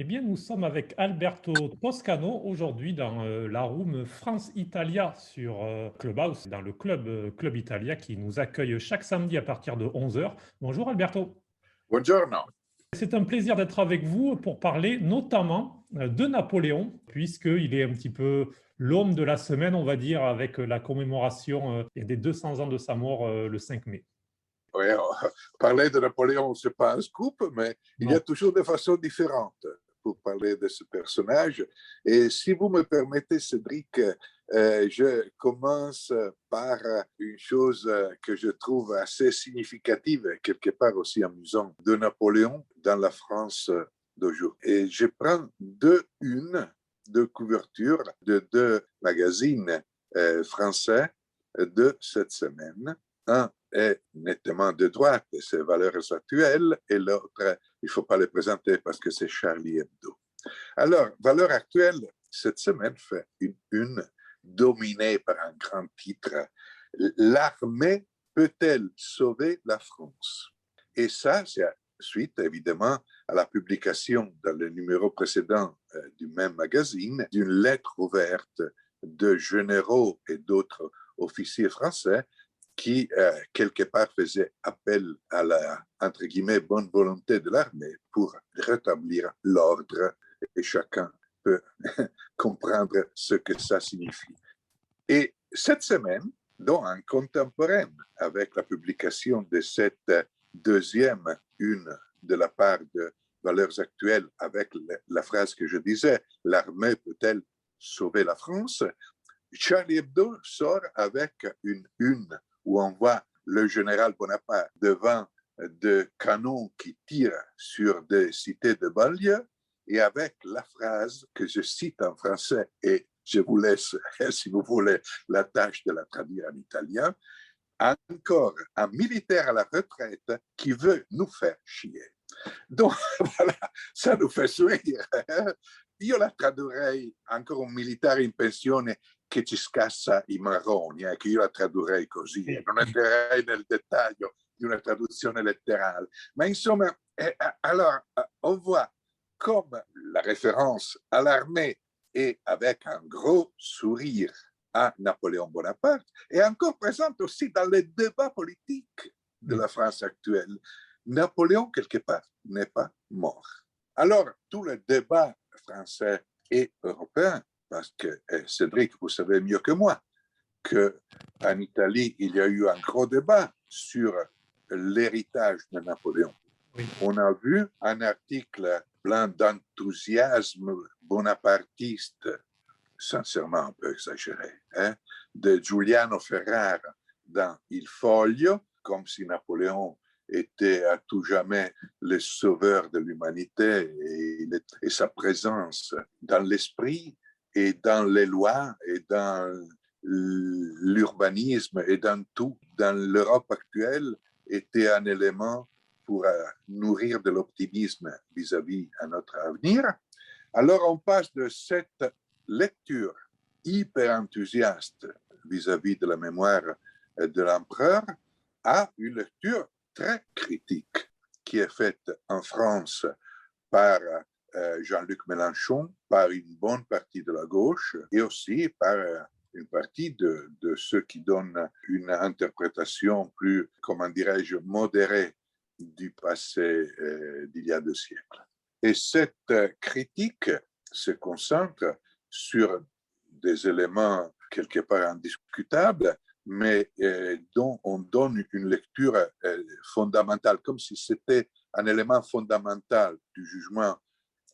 Eh bien, nous sommes avec Alberto Toscano aujourd'hui dans la room France-Italia sur Clubhouse, dans le Club Italia qui nous accueille chaque samedi à partir de 11 heures. Bonjour Alberto. Buongiorno. C'est un plaisir d'être avec vous pour parler notamment de Napoléon, puisqu'il est un petit peu l'homme de la semaine, on va dire, avec la commémoration des 200 ans de sa mort le 5 mai. Oui, parler de Napoléon, ce n'est pas un scoop, mais il y a Non. toujours des façons différentes pour parler de ce personnage. Et si vous me permettez, Cédric, je commence par une chose que je trouve assez significative et quelque part aussi amusante de Napoléon dans la France d'aujourd'hui. Et je prends deux couvertures de deux magazines français de cette semaine. Un est nettement de droite et ses valeurs actuelles, et l'autre, il ne faut pas les présenter parce que c'est Charlie Hebdo. Alors, valeur actuelle, cette semaine fait une dominée par un grand titre. L'armée peut-elle sauver la France? Et ça, c'est suite, évidemment, à la publication dans le numéro précédent du même magazine d'une lettre ouverte de généraux et d'autres officiers français qui, quelque part, faisait appel à la, entre guillemets, bonne volonté de l'armée pour rétablir l'ordre, et chacun peut comprendre ce que ça signifie. Et cette semaine, dans un contemporain, avec la publication de cette deuxième une de la part de Valeurs Actuelles, avec la phrase que je disais, l'armée peut-elle sauver la France? Charlie Hebdo sort avec une où on voit le général Bonaparte devant des canons qui tirent sur des cités de banlieue et avec la phrase que je cite en français et je vous laisse, si vous voulez, la tâche de la traduire en italien. Encore un militaire à la retraite qui veut nous faire chier. Donc, voilà, ça nous fait sourire. Io la tradurrei ancora un militare in pensione che ci scassa i marroni, che io la tradurrei così, non entrerei nel dettaglio di una traduzione letterale. Ma insomma, alors, on voit comme la référence à l'armée est avec un gros sourire à Napoléon Bonaparte, est encore présente aussi dans les débats politiques de la France actuelle. Napoléon, quelque part, n'est pas mort. Alors, tout le débat français et européen, parce que Cédric, vous savez mieux que moi qu'en Italie, il y a eu un gros débat sur l'héritage de Napoléon. Oui. On a vu un article plein d'enthousiasme bonapartiste, sincèrement un peu exagéré, de Giuliano Ferrara dans Il Foglio, comme si Napoléon était à tout jamais le sauveur de l'humanité et sa présence dans l'esprit et dans les lois et dans l'urbanisme et dans tout, dans l'Europe actuelle, était un élément pour nourrir de l'optimisme vis-à-vis à notre avenir. Alors on passe de cette lecture hyper enthousiaste vis-à-vis de la mémoire de l'empereur à une lecture très critique qui est faite en France par Jean-Luc Mélenchon, par une bonne partie de la gauche et aussi par une partie de ceux qui donnent une interprétation plus, comment dirais-je, modérée du passé d'il y a 2 siècles. Et cette critique se concentre sur des éléments quelque part indiscutables, mais dont on donne une lecture fondamentale, comme si c'était un élément fondamental du jugement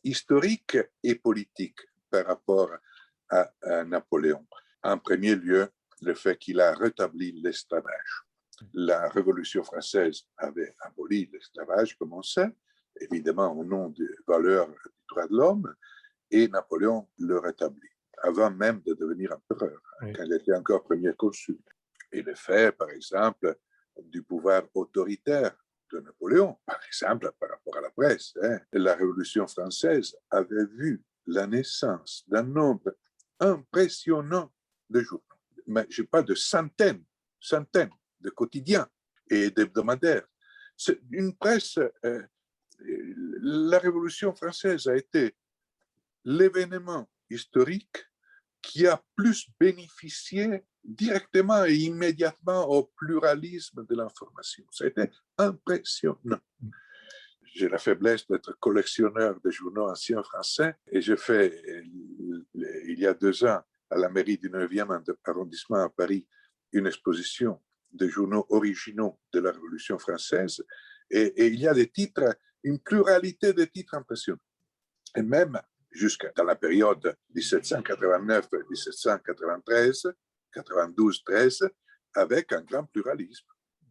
historique et politique par rapport à Napoléon. En premier lieu, le fait qu'il a rétabli l'esclavage. La Révolution française avait aboli l'esclavage, comme on sait, évidemment au nom des valeurs du droit de l'homme, et Napoléon le rétablit, avant même de devenir empereur, oui, quand il était encore premier consul. Et le fait, par exemple, du pouvoir autoritaire de Napoléon, par exemple, par rapport à la presse, la Révolution française avait vu la naissance d'un nombre impressionnant de journaux. Mais je parle de centaines de quotidiens et d'hebdomadaires. C'est une presse la Révolution française a été l'événement historique qui a plus bénéficié directement et immédiatement au pluralisme de l'information. Ça a été impressionnant. J'ai la faiblesse d'être collectionneur de journaux anciens français et j'ai fait, il y a 2 ans, à la mairie du 9e arrondissement à Paris, une exposition de journaux originaux de la Révolution française et il y a des titres, une pluralité de titres impressionnants. Et même jusqu'à dans la période 1789-1793, 92-13, avec un grand pluralisme.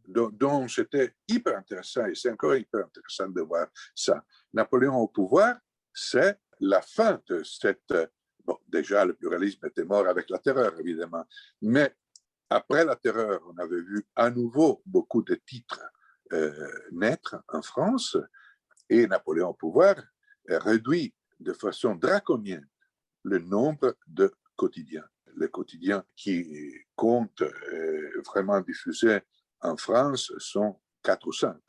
Donc, c'était hyper intéressant et c'est encore hyper intéressant de voir ça. Napoléon au pouvoir, c'est la fin de cette... Bon, déjà, le pluralisme était mort avec la terreur, évidemment, mais après la terreur, on avait vu à nouveau beaucoup de titres naître en France et Napoléon au pouvoir réduit de façon draconienne le nombre de quotidiens. Les quotidiens qui comptent vraiment diffuser en France sont 4 ou 5,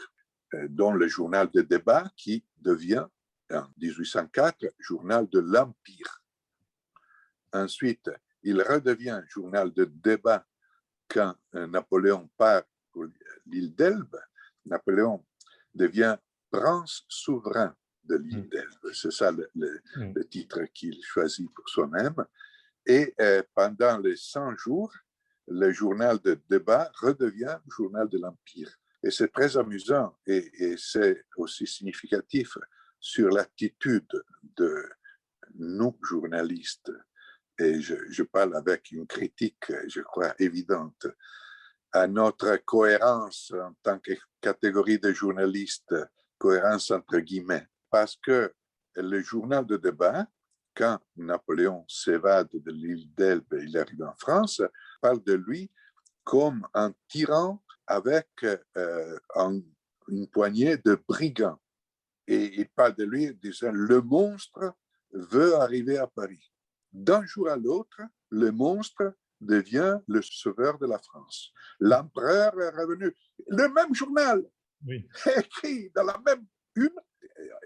dont le journal de débat qui devient, en 1804, journal de l'Empire. Ensuite, il redevient journal de débat quand Napoléon part pour l'île d'Elbe. Napoléon devient prince souverain de l'île d'Elbe. C'est ça le titre qu'il choisit pour soi-même. Et pendant les 100 jours, le journal de débat redevient journal de l'Empire. Et c'est très amusant et c'est aussi significatif sur l'attitude de nous, journalistes. Et je parle avec une critique, je crois, évidente à notre cohérence en tant que catégorie de journalistes, cohérence entre guillemets, parce que le journal de débat, quand Napoléon s'évade de l'île d'Elbe et il arrive en France, parle de lui comme un tyran avec une poignée de brigands. Et il parle de lui en disant « le monstre veut arriver à Paris ». D'un jour à l'autre, le monstre devient le sauveur de la France. L'empereur est revenu. Le même journal, écrit dans la même une,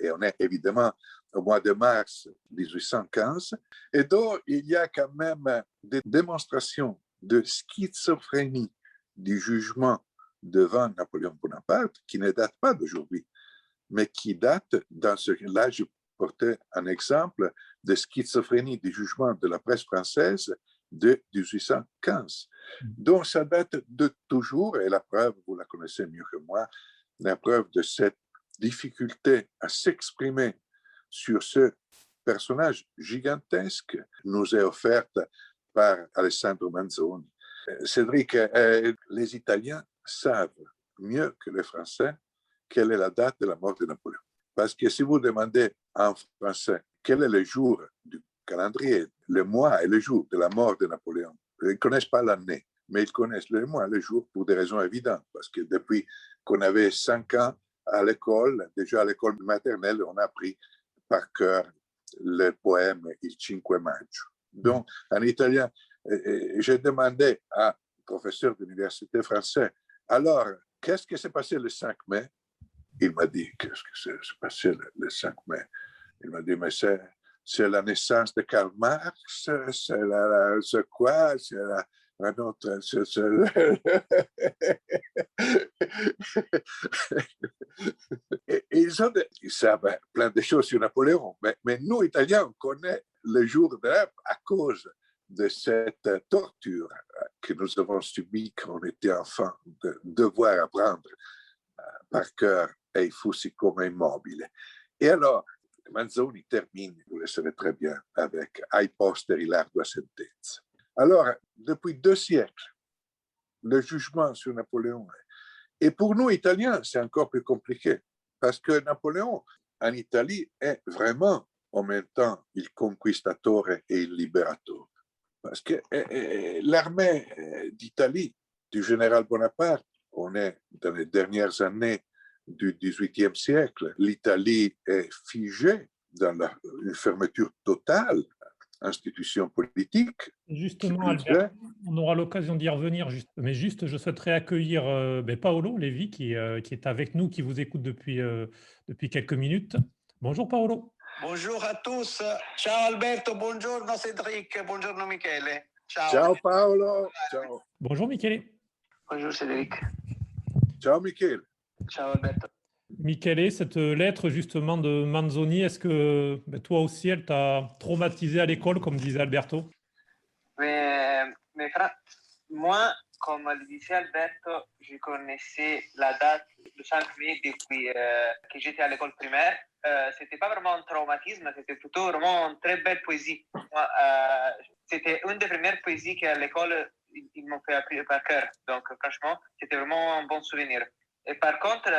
et on est évidemment au mois de mars 1815, et donc il y a quand même des démonstrations de schizophrénie du jugement devant Napoléon Bonaparte qui ne datent pas d'aujourd'hui, mais qui datent, dans ce là je portais un exemple de schizophrénie du jugement de la presse française de 1815. Donc, ça date de toujours, et la preuve, vous la connaissez mieux que moi, la preuve de cette difficulté à s'exprimer sur ce personnage gigantesque nous est offerte par Alessandro Manzoni. Cédric, les Italiens savent mieux que les Français quelle est la date de la mort de Napoléon. Parce que si vous demandez en français quel est le jour du calendrier, le mois et le jour de la mort de Napoléon, ils ne connaissent pas l'année, mais ils connaissent le mois et le jour pour des raisons évidentes. Parce que depuis qu'on avait 5 ans à l'école, déjà à l'école maternelle, on a appris par cœur le poème Il Cinque Maggio. Donc, en italien, j'ai demandé à un professeur d'université français, alors, qu'est-ce qui s'est passé le 5 mai? Il m'a dit, qu'est-ce que s'est passé le 5 mai? Il m'a dit, mais c'est la naissance de Karl Marx, c'est quoi? C'est un autre... Ils savent plein de choses sur Napoléon, mais nous, Italiens, on connaît le jour de l'heure à cause de cette torture que nous avons subie quand on était enfant, de devoir apprendre par cœur e i fussi come immobile. Et alors, Manzoni termine, vous le savez très bien, avec Ai posteri l'ardua sentenza. Alors, depuis 2 siècles, le jugement sur Napoléon, et pour nous, Italiens, c'est encore plus compliqué, parce que Napoléon, en Italie, est vraiment, en même temps, il conquistatore et il libérateur. Parce que l'armée d'Italie, du général Bonaparte, on est dans les dernières années du XVIIIe siècle, l'Italie est figée dans une fermeture totale. institution politique. Justement, Albert, on aura l'occasion d'y revenir. Mais juste, je souhaiterais accueillir Paolo Levi qui est avec nous, qui vous écoute depuis quelques minutes. Bonjour Paolo. Bonjour à tous. Ciao Alberto, buongiorno Cédric, buongiorno Michele. Ciao. Ciao Paolo. Ciao. Bonjour Michele. Bonjour Cédric. Ciao Michele. Ciao Alberto. Michele, cette lettre justement de Manzoni, est-ce que toi aussi elle t'a traumatisé à l'école, comme disait Alberto? Moi, comme le disait Alberto, je connaissais la date du 5 mai depuis que j'étais à l'école primaire. C'était pas vraiment un traumatisme, c'était plutôt vraiment une très belle poésie. Moi, c'était une des premières poésies qu'à l'école, ils m'ont fait apprendre par cœur. Donc, franchement, c'était vraiment un bon souvenir. Et par contre,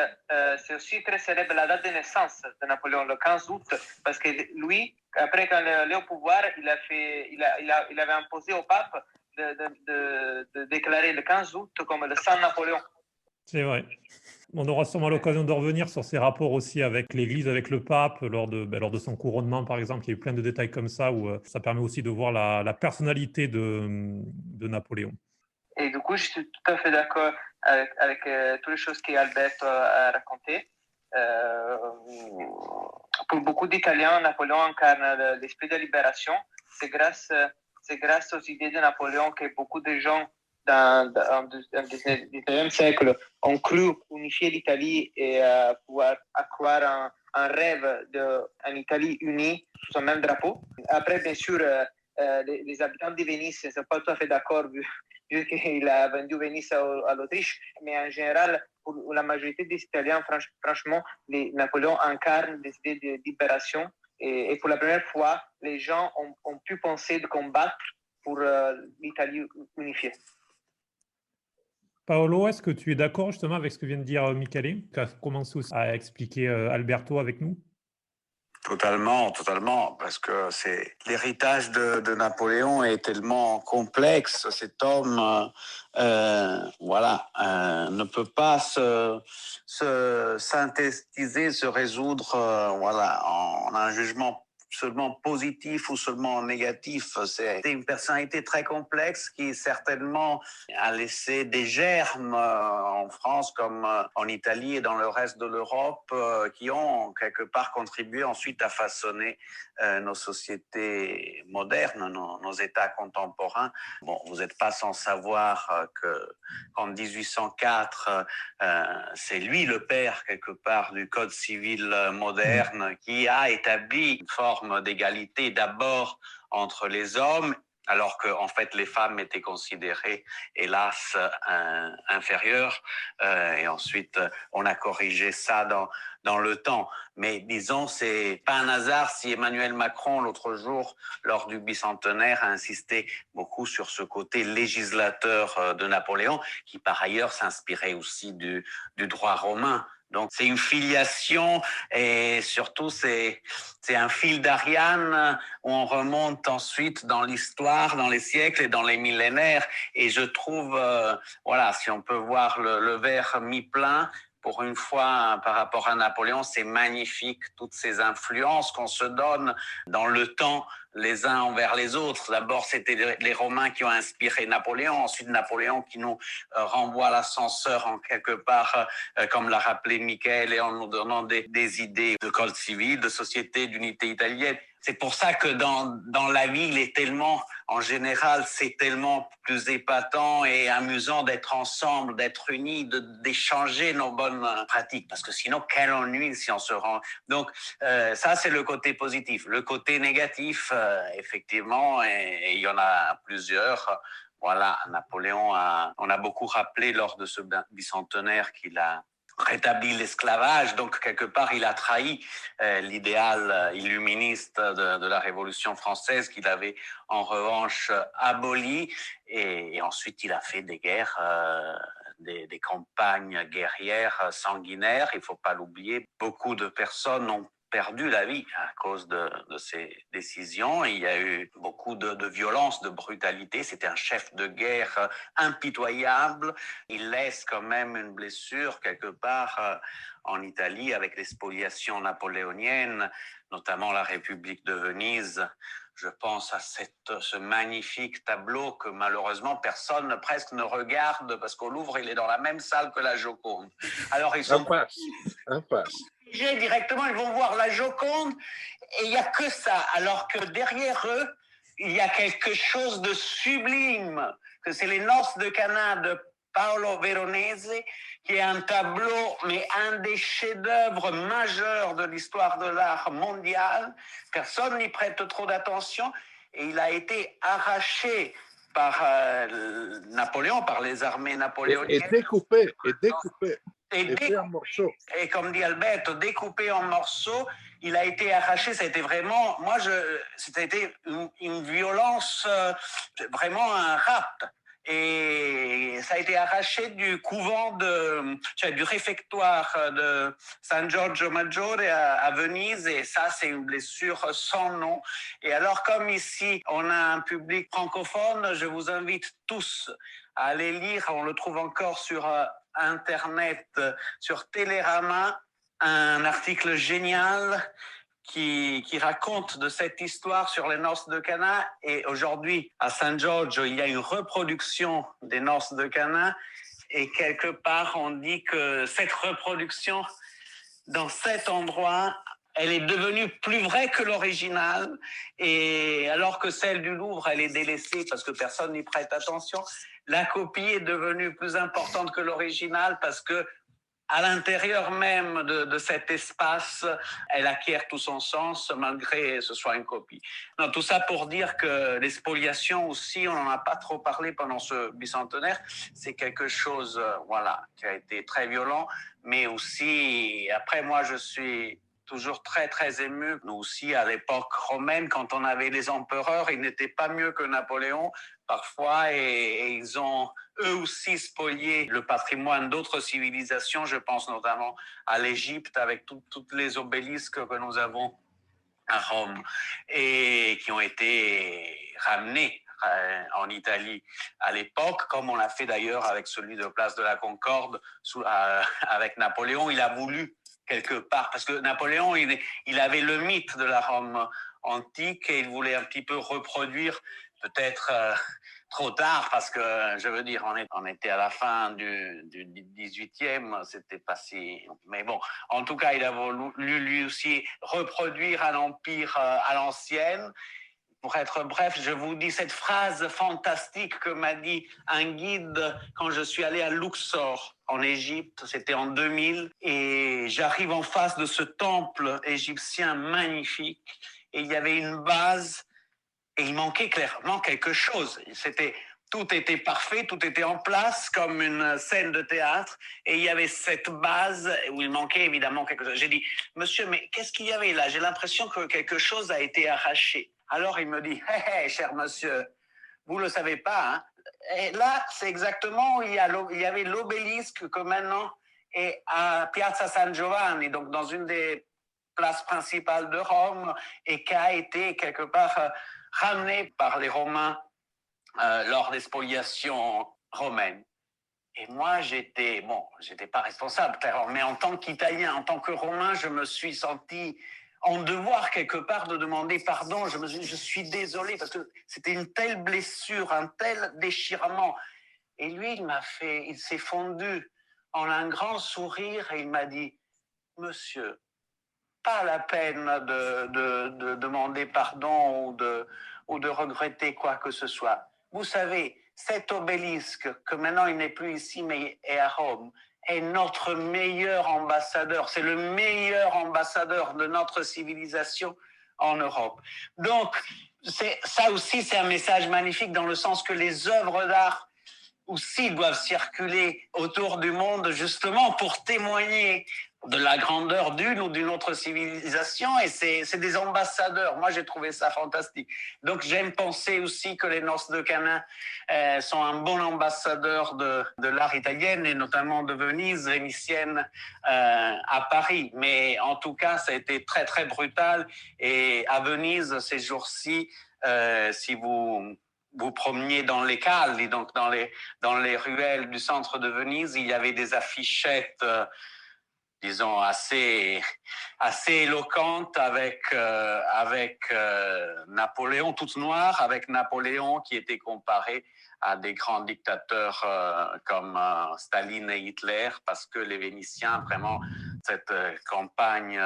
c'est aussi très célèbre la date de naissance de Napoléon, le 15 août, parce que lui, après quand il est au pouvoir, il avait imposé au pape de déclarer le 15 août comme le Saint Napoléon. C'est vrai. On aura sûrement l'occasion de revenir sur ses rapports aussi avec l'Église, avec le pape, lors de son couronnement, par exemple. Il y a eu plein de détails comme ça, où ça permet aussi de voir la personnalité de Napoléon. Et du coup, je suis tout à fait d'accord avec toutes les choses qu'Alberto a racontées. Pour beaucoup d'Italiens, Napoléon incarne l'esprit de libération. C'est grâce aux idées de Napoléon que beaucoup de gens dans le 19e siècle ont cru unifier l'Italie et pouvoir accroire un rêve d'une Italie unie sous un même drapeau. Après, bien sûr, les habitants de Venise ne sont pas tout à fait d'accord vu qu'il a vendu Venise à l'Autriche, mais en général, pour la majorité des Italiens, franchement, Napoléon incarne des idées de libération et pour la première fois, les gens ont pu penser de combattre pour l'Italie unifiée. Paolo, est-ce que tu es d'accord justement avec ce que vient de dire Michele? Tu as commencé aussi à expliquer Alberto avec nous? Totalement, parce que c'est l'héritage de Napoléon est tellement complexe. Cet homme, ne peut pas se synthétiser, se résoudre, en un jugement seulement positif ou seulement négatif. C'est une personnalité très complexe qui certainement a laissé des germes en France comme en Italie et dans le reste de l'Europe qui ont quelque part contribué ensuite à façonner nos sociétés modernes, nos États contemporains. Bon, vous n'êtes pas sans savoir qu'en 1804, c'est lui le père quelque part du Code civil moderne qui a établi une forme d'égalité d'abord entre les hommes, alors qu'en fait les femmes étaient considérées hélas inférieures, et ensuite on a corrigé ça dans le temps. Mais disons, c'est pas un hasard si Emmanuel Macron l'autre jour lors du bicentenaire a insisté beaucoup sur ce côté législateur de Napoléon, qui par ailleurs s'inspirait aussi du droit romain. Donc c'est une filiation et surtout c'est un fil d'Ariane où on remonte ensuite dans l'histoire, dans les siècles et dans les millénaires. Et je trouve, si on peut voir le verre mi-plein, pour une fois, par rapport à Napoléon, c'est magnifique, toutes ces influences qu'on se donne dans le temps, les uns envers les autres. D'abord, c'était les Romains qui ont inspiré Napoléon, ensuite Napoléon qui nous renvoie l'ascenseur en quelque part, comme l'a rappelé Michele, en nous donnant des idées de code civil, de société, d'unité italienne. C'est pour ça que dans la vie, il est tellement, en général, c'est tellement plus épatant et amusant d'être ensemble, d'être unis, d'échanger nos bonnes pratiques. Parce que sinon, quel ennui si on se rend. Donc, ça, c'est le côté positif. Le côté négatif, effectivement, et il y en a plusieurs. Voilà, Napoléon, on a beaucoup rappelé lors de ce bicentenaire qu'il a rétabli l'esclavage, donc quelque part il a trahi l'idéal illuministe de la Révolution française qu'il avait en revanche aboli, et ensuite il a fait des guerres, des campagnes guerrières sanguinaires, il ne faut pas l'oublier. Beaucoup de personnes ont perdu la vie à cause de ces décisions. Il y a eu beaucoup de violence, de brutalité. C'était un chef de guerre impitoyable. Il laisse quand même une blessure quelque part en Italie avec les spoliations napoléoniennes, notamment la République de Venise. Je pense à ce magnifique tableau que malheureusement personne presque ne regarde parce qu'au Louvre, il est dans la même salle que la Joconde. Alors ils sont obligés directement, ils vont voir la Joconde et il n'y a que ça. Alors que derrière eux, il y a quelque chose de sublime, que c'est les Noces de Cana de Paolo Veronese, qui est un tableau, mais un des chefs-d'œuvre majeurs de l'histoire de l'art mondial. Personne n'y prête trop d'attention et il a été arraché par Napoléon, par les armées napoléoniennes. Et découpé, et fait en morceaux. Et comme dit Alberto, découpé en morceaux, il a été arraché. Ça a été vraiment, c'était une violence, vraiment un rapt. Et ça a été arraché du couvent du réfectoire de San Giorgio Maggiore à Venise, et ça c'est une blessure sans nom. Et alors comme ici on a un public francophone, je vous invite tous à aller lire, on le trouve encore sur Internet, sur Télérama, un article génial qui raconte de cette histoire sur les Noces de Cana. Et aujourd'hui, à San Giorgio, il y a une reproduction des Noces de Cana. Et quelque part, on dit que cette reproduction, dans cet endroit, elle est devenue plus vraie que l'original. Et alors que celle du Louvre, elle est délaissée parce que personne n'y prête attention, la copie est devenue plus importante que l'original parce que à l'intérieur même de cet espace, elle acquiert tout son sens malgré que ce soit une copie. Non, tout ça pour dire que les spoliations aussi, on n'en a pas trop parlé pendant ce bicentenaire, c'est quelque chose qui a été très violent, mais aussi, après moi je suis toujours très très ému. Nous aussi à l'époque romaine, quand on avait les empereurs, ils n'étaient pas mieux que Napoléon parfois, et ils ont eux aussi spolié le patrimoine d'autres civilisations. Je pense notamment à l'Égypte avec toutes les obélisques que nous avons à Rome et qui ont été ramenés en Italie à l'époque, comme on l'a fait d'ailleurs avec celui de Place de la Concorde avec Napoléon. Il a voulu quelque part, parce que Napoléon, il avait le mythe de la Rome antique et il voulait un petit peu reproduire, peut-être trop tard, parce que je veux dire, on était à la fin du 18e, c'était pas si... Mais bon, en tout cas, il a voulu lui aussi reproduire un empire à l'ancienne. Pour être bref, je vous dis cette phrase fantastique que m'a dit un guide quand je suis allé à Luxor, en Égypte, c'était en 2000, et j'arrive en face de ce temple égyptien magnifique, et il y avait une base, et il manquait clairement quelque chose. Tout était parfait, tout était en place comme une scène de théâtre, et il y avait cette base où il manquait évidemment quelque chose. J'ai dit, monsieur, mais qu'est-ce qu'il y avait là? J'ai l'impression que quelque chose a été arraché. Alors il me dit, hé, cher monsieur, vous ne le savez pas, hein? Et là, c'est exactement où il y avait l'obélisque que maintenant est à Piazza San Giovanni, donc dans une des places principales de Rome, et qui a été quelque part ramené par les Romains lors des spoliations romaines. Et moi, j'étais pas responsable, clairement, mais en tant qu'Italien, en tant que Romain, je me suis senti en devoir quelque part de demander pardon. Je suis désolé parce que c'était une telle blessure, un tel déchirement. Et lui, il s'est fondu en un grand sourire et il m'a dit, monsieur, pas la peine de demander pardon ou de regretter quoi que ce soit. Vous savez, cet obélisque, que maintenant il n'est plus ici mais est à Rome, est notre meilleur ambassadeur. C'est le meilleur ambassadeur de notre civilisation en Europe. Donc, ça aussi, c'est un message magnifique dans le sens que les œuvres d'art aussi doivent circuler autour du monde justement pour témoigner de la grandeur d'une ou d'une autre civilisation, et c'est des ambassadeurs. Moi, j'ai trouvé ça fantastique. Donc, j'aime penser aussi que les Noces de Cana sont un bon ambassadeur de l'art italien, et notamment de Venise, vénitienne, à Paris. Mais en tout cas, ça a été très, très brutal. Et à Venise, ces jours-ci, si vous promeniez dans les calli, donc dans les ruelles du centre de Venise, il y avait des affichettes disons, assez éloquente avec Napoléon, toute noire, avec Napoléon qui était comparé à des grands dictateurs comme Staline et Hitler, parce que les Vénitiens, vraiment, cette campagne,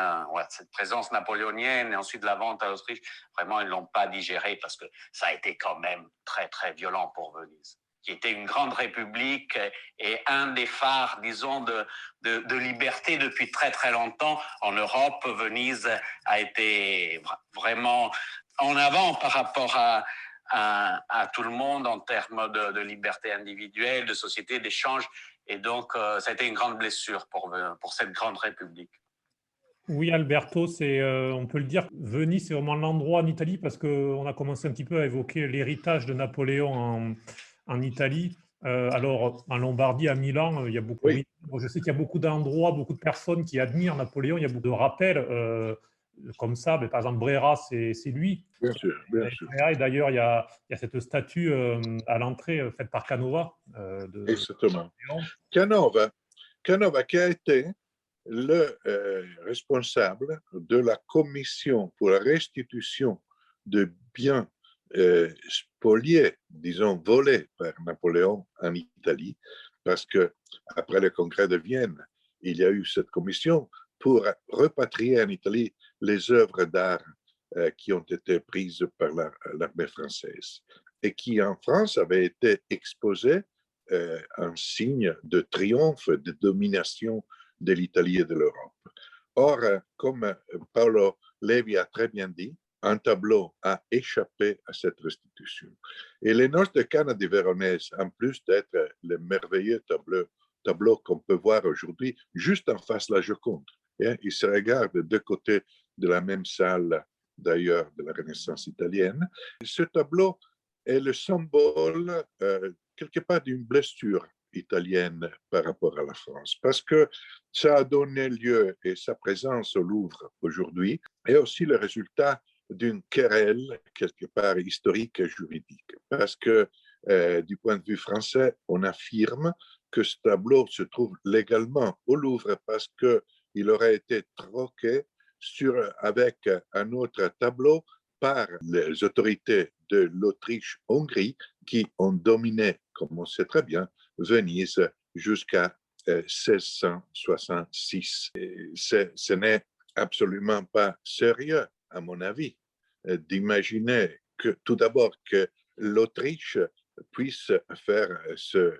cette présence napoléonienne et ensuite la vente à l'Autriche, vraiment, ils ne l'ont pas digéré parce que ça a été quand même très, très violent pour Venise, qui était une grande république et un des phares, disons, de liberté depuis très, très longtemps. En Europe, Venise a été vraiment en avant par rapport à tout le monde en termes de liberté individuelle, de société, d'échange. Et donc, ça a été une grande blessure pour cette grande république. Oui, Alberto, on peut le dire, Venise, c'est vraiment l'endroit en Italie parce qu'on a commencé un petit peu à évoquer l'héritage de Napoléon en Italie. Alors, en Lombardie, à Milan, il y a beaucoup. Oui. Je sais qu'il y a beaucoup d'endroits, beaucoup de personnes qui admirent Napoléon. Il y a beaucoup de rappels comme ça. Mais par exemple, Brera, c'est lui. Bien sûr, bien sûr. Et d'ailleurs, il y a cette statue à l'entrée faite par Canova. Exactement. Canova qui a été le responsable de la commission pour la restitution de biens spoliés, disons volés par Napoléon en Italie, parce que après le congrès de Vienne, il y a eu cette commission pour repatrier en Italie les œuvres d'art qui ont été prises par l'armée française et qui en France avaient été exposées en signe de triomphe, de domination de l'Italie et de l'Europe. Or, comme Paolo Levi a très bien dit, un tableau a échappé à cette restitution. Et les Noces de Cana di Veronese, en plus d'être le merveilleux tableau qu'on peut voir aujourd'hui juste en face de la Joconde, ils se regardent de deux côtés de la même salle, d'ailleurs, de la Renaissance italienne. Ce tableau est le symbole, quelque part, d'une blessure italienne par rapport à la France, parce que ça a donné lieu, et sa présence au Louvre aujourd'hui, est aussi le résultat d'une querelle, quelque part, historique et juridique. Parce que, du point de vue français, on affirme que ce tableau se trouve légalement au Louvre parce qu'il aurait été troqué avec un autre tableau par les autorités de l'Autriche-Hongrie qui ont dominé, comme on sait très bien, Venise jusqu'à 1666. Ce n'est absolument pas sérieux, à mon avis, d'imaginer que tout d'abord que l'Autriche puisse faire ce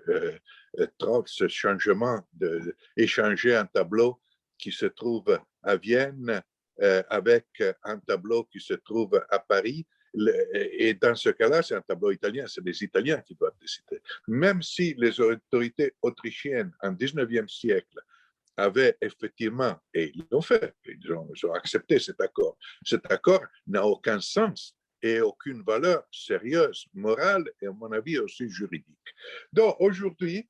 changement, d'échanger un tableau qui se trouve à Vienne avec un tableau qui se trouve à Paris. Et dans ce cas-là, c'est un tableau italien, c'est les Italiens qui doivent décider. Même si les autorités autrichiennes en 19e siècle avaient effectivement, et ils l'ont fait, ils ont accepté cet accord n'a aucun sens et aucune valeur sérieuse, morale et à mon avis aussi juridique. Donc aujourd'hui,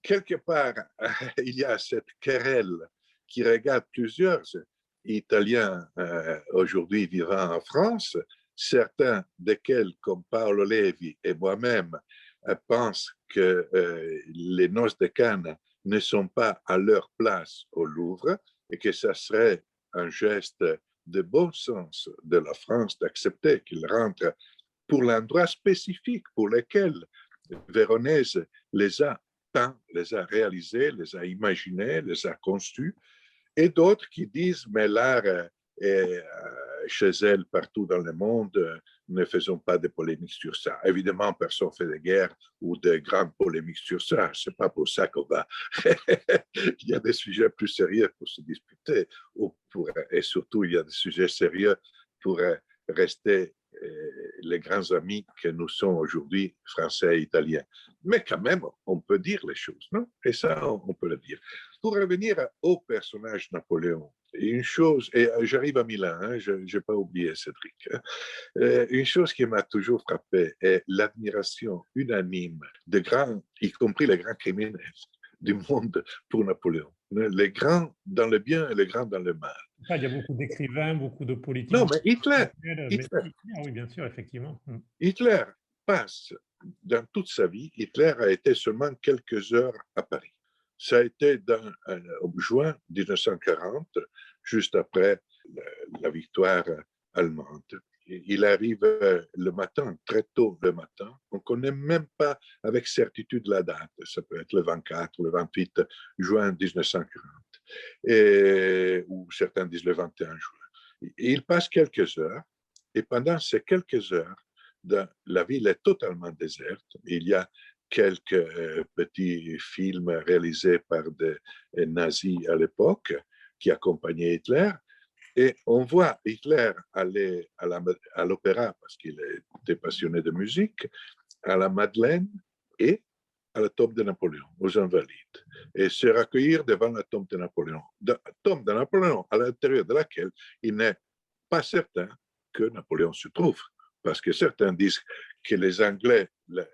quelque part, il y a cette querelle qui regarde plusieurs Italiens aujourd'hui vivant en France, certains desquels, comme Paolo Levi et moi-même, pensent que les Noces de Cana ne sont pas à leur place au Louvre et que ça serait un geste de bon sens de la France d'accepter qu'ils rentrent pour l'endroit spécifique pour lequel Véronèse les a peints, les a réalisés, les a imaginés, les a conçus, et d'autres qui disent mais l'art est chez elle partout dans le monde, ne faisons pas de polémiques sur ça. Évidemment, personne ne fait de guerre ou de grandes polémiques sur ça. Ce n'est pas pour ça qu'on va. Il y a des sujets plus sérieux pour se disputer et surtout, il y a des sujets sérieux pour rester les grands amis que nous sommes aujourd'hui, Français et Italiens. Mais quand même, on peut dire les choses, non? Et ça, on peut le dire. pour revenir au personnage Napoléon, une chose, et j'arrive à Milan, hein, je n'ai pas oublié Cédric, hein, une chose qui m'a toujours frappé est l'admiration unanime de grands, y compris les grands criminels du monde pour Napoléon. Les grands dans le bien et les grands dans le mal. Ah, il y a beaucoup d'écrivains, beaucoup de politiques. Non, mais Hitler, Oui, bien sûr, effectivement. Hitler passe dans toute sa vie, Hitler a été seulement quelques heures à Paris. Ça a été en juin 1940, juste après la victoire allemande. Il arrive le matin, très tôt le matin. On ne connaît même pas avec certitude la date. Ça peut être le 24 ou le 28 juin 1940. Ou certains disent le 21 juin. Il passe quelques heures et pendant ces quelques heures, la ville est totalement déserte. Il y a quelques petits films réalisés par des nazis à l'époque qui accompagnaient Hitler. Et on voit Hitler aller à l'opéra parce qu'il était passionné de musique, à la Madeleine et à la tombe de Napoléon, aux Invalides, et se recueillir devant la tombe de Napoléon. La tombe de Napoléon, à l'intérieur de laquelle il n'est pas certain que Napoléon se trouve. Parce que certains disent que les Anglais,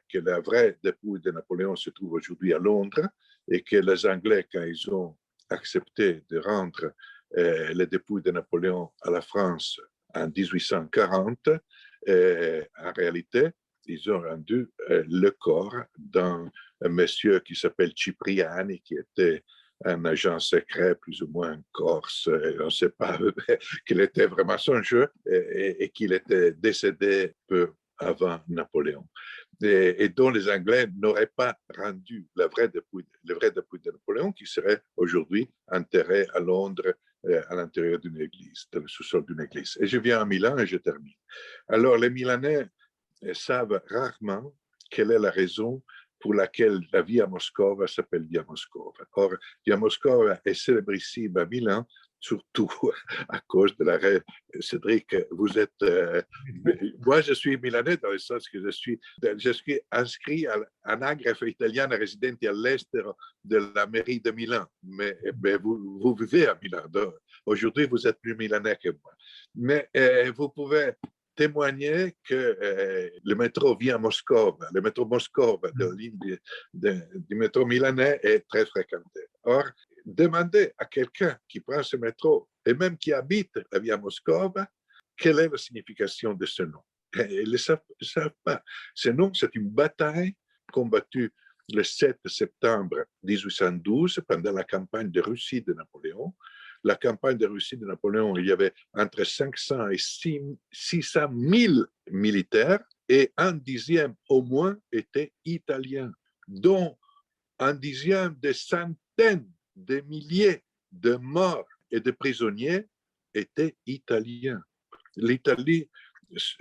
que la vraie dépouille de Napoléon se trouve aujourd'hui à Londres et que les Anglais, quand ils ont accepté de rendre les dépouilles de Napoléon à la France en 1840, en réalité, ils ont rendu le corps d'un monsieur qui s'appelle Cipriani, qui était un agent secret, plus ou moins corse, on ne sait pas quel était vraiment son jeu, et qu'il était décédé peu avant Napoléon. Et dont les Anglais n'auraient pas rendu le vrai dépouille de Napoléon, qui serait aujourd'hui enterré à Londres, à l'intérieur d'une église, dans le sous-sol d'une église. Et je viens à Milan et je termine. Alors, les Milanais savent rarement quelle est la raison pour laquelle la Via Moscova s'appelle Via Moscova. Or, Via Moscova est célébrissime à Milan, surtout à cause de l'arrêt. Cédric, vous êtes... moi, je suis milanais dans le sens que je suis inscrit à l'anagrafe italiana residente all'est de la mairie de Milan. Mais vous vivez à Milan. Aujourd'hui, vous êtes plus milanais que moi. Mais vous pouvez témoigner que le métro Via Moscova, le métro Moscova de ligne du métro milanais est très fréquenté. Or, demandez à quelqu'un qui prend ce métro et même qui habite la Via Moscova, quelle est la signification de ce nom. Ils ne savent pas. Ce nom, c'est une bataille combattue le 7 septembre 1812 pendant la campagne de Russie de Napoléon. La campagne de Russie de Napoléon, il y avait entre 500 et 600 000 militaires et un dixième au moins était italien, dont un dixième des centaines de milliers de morts et de prisonniers étaient italiens. L'Italie,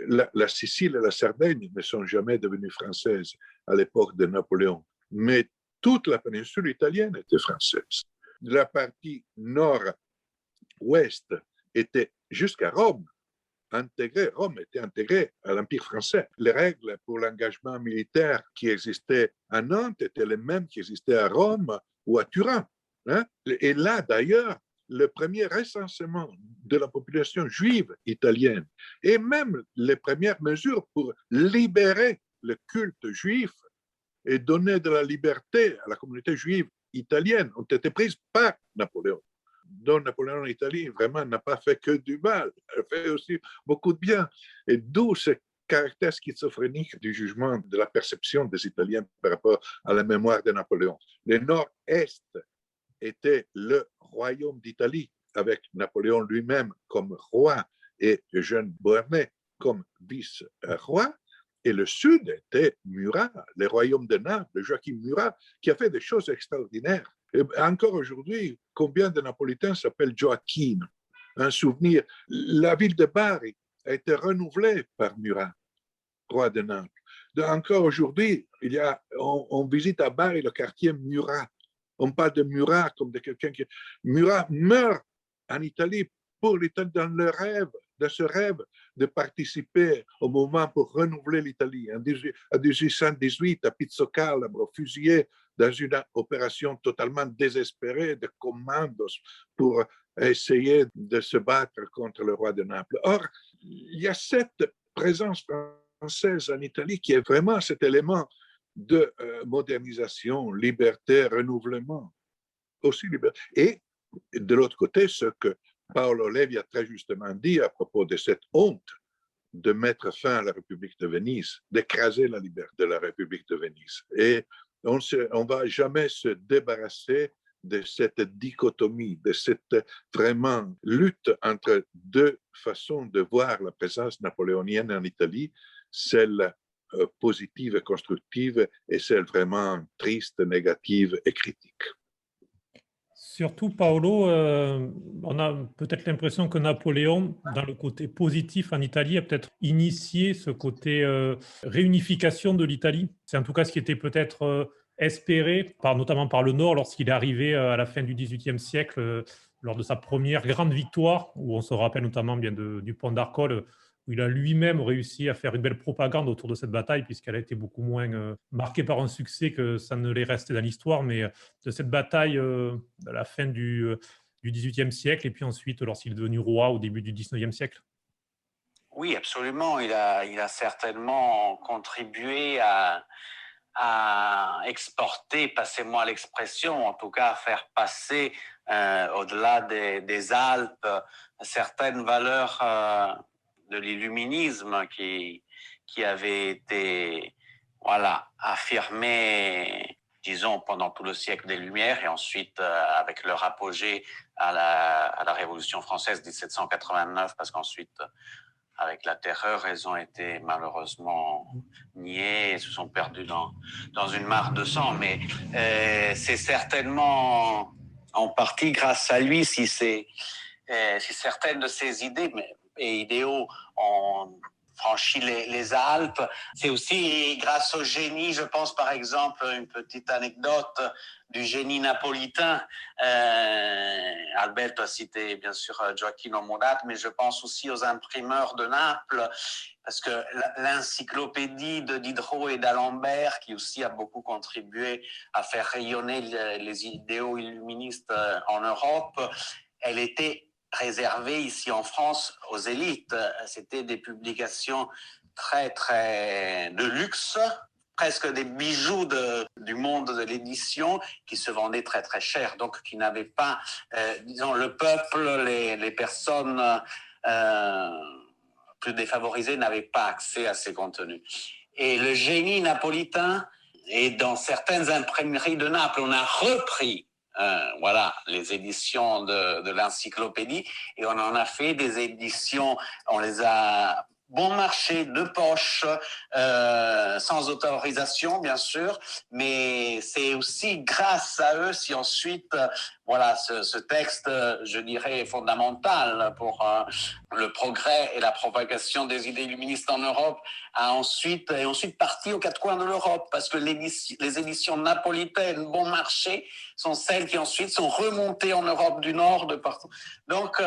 la Sicile et la Sardaigne ne sont jamais devenues françaises à l'époque de Napoléon, mais toute la péninsule italienne était française. La partie nord-ouest était jusqu'à Rome. Rome était intégrée à l'Empire français. Les règles pour l'engagement militaire qui existaient à Nantes étaient les mêmes qui existaient à Rome ou à Turin. Hein? Et là, d'ailleurs, le premier recensement de la population juive italienne et même les premières mesures pour libérer le culte juif et donner de la liberté à la communauté juive italienne ont été prises par Napoléon. Donc Napoléon en Italie vraiment n'a pas fait que du mal, il a fait aussi beaucoup de bien. Et d'où ce caractère schizophrénique du jugement, de la perception des Italiens par rapport à la mémoire de Napoléon. Le nord-est était le royaume d'Italie, avec Napoléon lui-même comme roi et Eugène Beauharnais comme vice-roi. Et le sud était Murat, le royaume de Naples, Joachim Murat, qui a fait des choses extraordinaires. Et encore aujourd'hui, combien de Napolitains s'appellent Joachim? Un souvenir. La ville de Bari a été renouvelée par Murat, roi de Naples. Encore aujourd'hui, on visite à Bari le quartier Murat. On parle de Murat comme de quelqu'un qui... Murat meurt en Italie pour l'Italie dans ce rêve de participer au mouvement pour renouveler l'Italie. En 1818, à Pizzo Calabro, fusillé dans une opération totalement désespérée de commandos pour essayer de se battre contre le roi de Naples. Or, il y a cette présence française en Italie qui est vraiment cet élément de modernisation, liberté, renouvellement. Aussi liberté. Et de l'autre côté, ce que Paolo Levi a très justement dit à propos de cette honte de mettre fin à la République de Venise, d'écraser la liberté de la République de Venise. Et on ne va jamais se débarrasser de cette dichotomie, de cette vraiment lutte entre deux façons de voir la présence napoléonienne en Italie, celle positive et constructive et celle vraiment triste, négative et critique. Surtout, Paolo, on a peut-être l'impression que Napoléon, dans le côté positif en Italie, a peut-être initié ce côté réunification de l'Italie. C'est en tout cas ce qui était peut-être espéré, notamment par le Nord, lorsqu'il est arrivé à la fin du XVIIIe siècle, lors de sa première grande victoire, où on se rappelle notamment bien du pont d'Arcole, où il a lui-même réussi à faire une belle propagande autour de cette bataille, puisqu'elle a été beaucoup moins marquée par un succès que ça ne l'est resté dans l'histoire, mais de cette bataille à la fin du XVIIIe siècle, et puis ensuite lorsqu'il est devenu roi au début du XIXe siècle. Oui, absolument. Il a certainement contribué à exporter, passez-moi l'expression, en tout cas à faire passer au-delà des Alpes certaines valeurs de l'illuminisme qui avait été affirmé, disons, pendant tout le siècle des Lumières et ensuite avec leur apogée à la Révolution française 1789, parce qu'ensuite, avec la terreur, elles ont été malheureusement niées et se sont perdues dans une mare de sang. Mais c'est certainement en partie grâce à lui si certaines de ses idées et idéaux ont franchi les Alpes. C'est aussi grâce au génie, je pense par exemple, une petite anecdote du génie napolitain. Alberto a cité bien sûr Gioacchino Murat, mais je pense aussi aux imprimeurs de Naples, parce que l'encyclopédie de Diderot et d'Alembert, qui aussi a beaucoup contribué à faire rayonner les idéaux illuministes en Europe, elle était réservé ici en France aux élites. C'était des publications très, très de luxe, presque des bijoux du monde de l'édition qui se vendaient très, très cher, donc qui n'avaient pas, disons, le peuple, les personnes plus défavorisées n'avaient pas accès à ces contenus. Et le génie napolitain, et dans certaines imprimeries de Naples, on a repris les éditions de l'encyclopédie et on en a fait des éditions, on les a bon marché de poche, sans autorisation bien sûr, mais c'est aussi grâce à eux si ensuite ce texte, je dirais, est fondamental pour le progrès et la propagation des idées illuministes en Europe est ensuite parti aux quatre coins de l'Europe, parce que les éditions napolitaines bon marché sont celles qui ensuite sont remontées en Europe du Nord de partout. Donc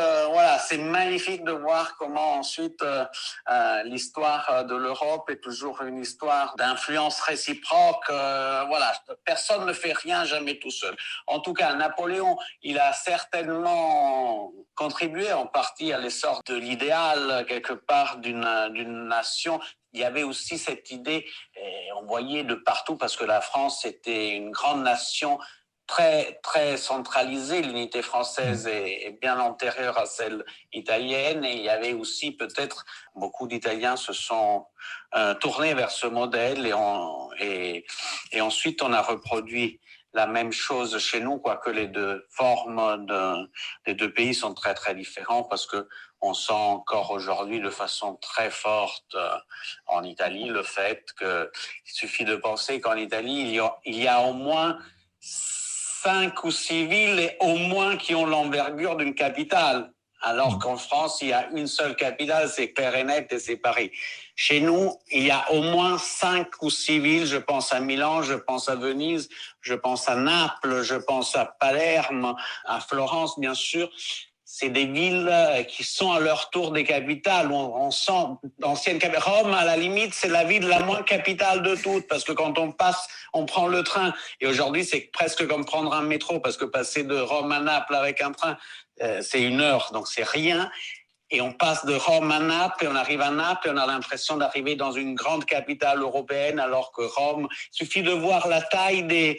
c'est magnifique de voir comment ensuite l'histoire de l'Europe est toujours une histoire d'influence réciproque. Personne ne fait rien jamais tout seul. En tout cas, Napoléon, il a certainement contribué en partie à l'essor de l'idéal quelque part d'une nation. Il y avait aussi cette idée, on voyait de partout, parce que la France était une grande nation très, très centralisée. L'unité française est bien antérieure à celle italienne, et il y avait aussi peut-être beaucoup d'Italiens se sont tournés vers ce modèle, et ensuite on a reproduit la même chose chez nous, quoique les deux formes des deux pays sont très très différents, parce que on sent encore aujourd'hui de façon très forte en Italie le fait qu'il suffit de penser qu'en Italie il y a au moins 5 ou 6 villes au moins qui ont l'envergure d'une capitale, alors qu'en France il y a une seule capitale, c'est clair et net, et c'est Paris. Chez nous, il y a au moins 5 ou 6 villes, je pense à Milan, je pense à Venise, je pense à Naples, je pense à Palerme, à Florence bien sûr. c'est des villes qui sont à leur tour des capitales. On sent d'anciennes capitales. Rome, à la limite, c'est la ville la moins capitale de toutes, parce que quand on passe, on prend le train. Et aujourd'hui, c'est presque comme prendre un métro, parce que passer de Rome à Naples avec un train, c'est 1 heure, donc c'est rien. Et on passe de Rome à Naples, et on arrive à Naples, et on a l'impression d'arriver dans une grande capitale européenne, alors que Rome, il suffit de voir la taille des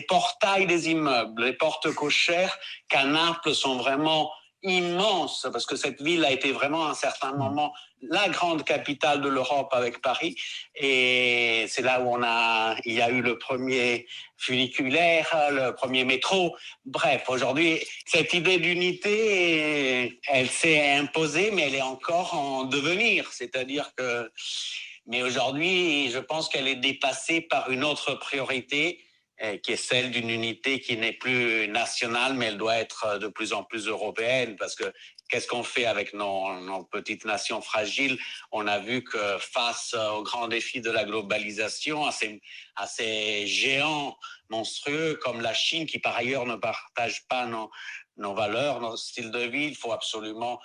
portails des immeubles. Les portes cochères qu'à Naples sont vraiment immenses, parce que cette ville a été vraiment à un certain moment la grande capitale de l'Europe avec Paris, et c'est là où il y a eu le premier funiculaire, le premier métro. Bref, aujourd'hui, cette idée d'unité, elle s'est imposée, mais elle est encore en devenir, c'est-à-dire que, mais aujourd'hui, je pense qu'elle est dépassée par une autre priorité, qui est celle d'une unité qui n'est plus nationale, mais elle doit être de plus en plus européenne, parce que qu'est-ce qu'on fait avec nos petites nations fragiles? On a vu que face aux grands défis de la globalisation, à ces géants monstrueux comme la Chine, qui par ailleurs ne partagent pas nos valeurs, notre style de vie, il faut absolument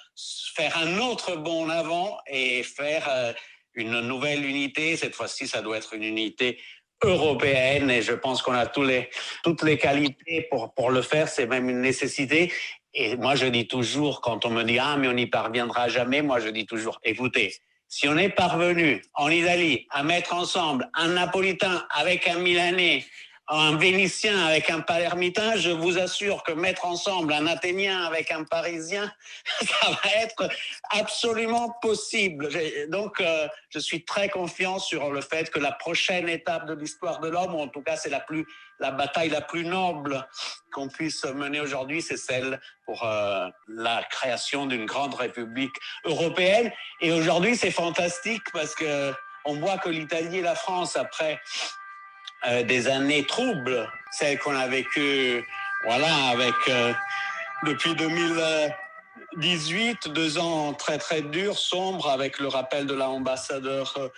faire un autre bond en avant et faire une nouvelle unité. Cette fois-ci, ça doit être une unité européenne, et je pense qu'on a toutes les qualités pour le faire. C'est même une nécessité. Et moi, je dis toujours, quand on me dit « Ah, mais on n'y parviendra jamais », moi, je dis toujours « Écoutez, si on est parvenu en Italie à mettre ensemble un Napolitain avec un Milanais, un Vénitien avec un Palermitain, je vous assure que mettre ensemble un Athénien avec un Parisien, ça va être absolument possible. Donc, je suis très confiant sur le fait que la prochaine étape de l'histoire de l'homme, ou en tout cas, c'est la bataille la plus noble qu'on puisse mener aujourd'hui, c'est celle pour la création d'une grande république européenne. Et aujourd'hui, c'est fantastique parce que on voit que l'Italie et la France, après des années troubles, celles qu'on a vécues, voilà, avec depuis 2018, 2 ans très très durs, sombres, avec le rappel de l'ambassadeur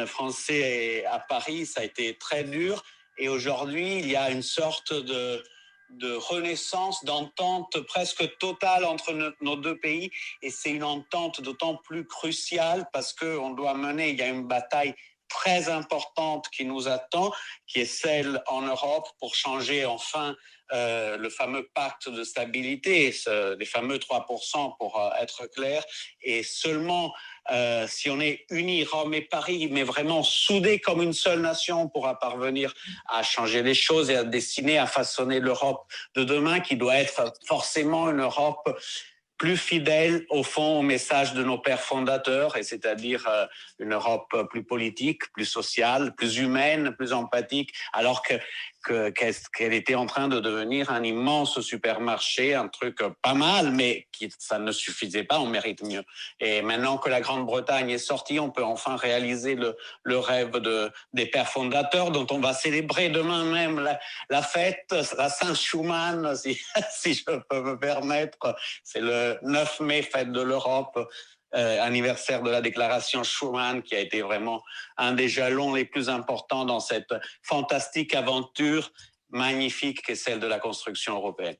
français à Paris, ça a été très dur. Et aujourd'hui, il y a une sorte de renaissance, d'entente presque totale entre nos 2 pays. Et c'est une entente d'autant plus cruciale parce qu'on doit mener, il y a une bataille très importante qui nous attend, qui est celle en Europe pour changer enfin le fameux pacte de stabilité, les fameux 3% pour être clair, et seulement si on est unis, Rome et Paris, mais vraiment soudés comme une seule nation, on pourra parvenir à changer les choses et à dessiner, à façonner l'Europe de demain, qui doit être forcément une Europe plus fidèle au fond au message de nos pères fondateurs, et c'est-à-dire une Europe plus politique, plus sociale, plus humaine, plus empathique, alors qu'elle était en train de devenir un immense supermarché, un truc pas mal, mais ça ne suffisait pas, on mérite mieux. Et maintenant que la Grande-Bretagne est sortie, on peut enfin réaliser le rêve des pères fondateurs, dont on va célébrer demain même la fête, la Saint-Schumann, si je peux me permettre. C'est le 9 mai, fête de l'Europe, anniversaire de la déclaration Schuman, qui a été vraiment un des jalons les plus importants dans cette fantastique aventure magnifique qu'est celle de la construction européenne.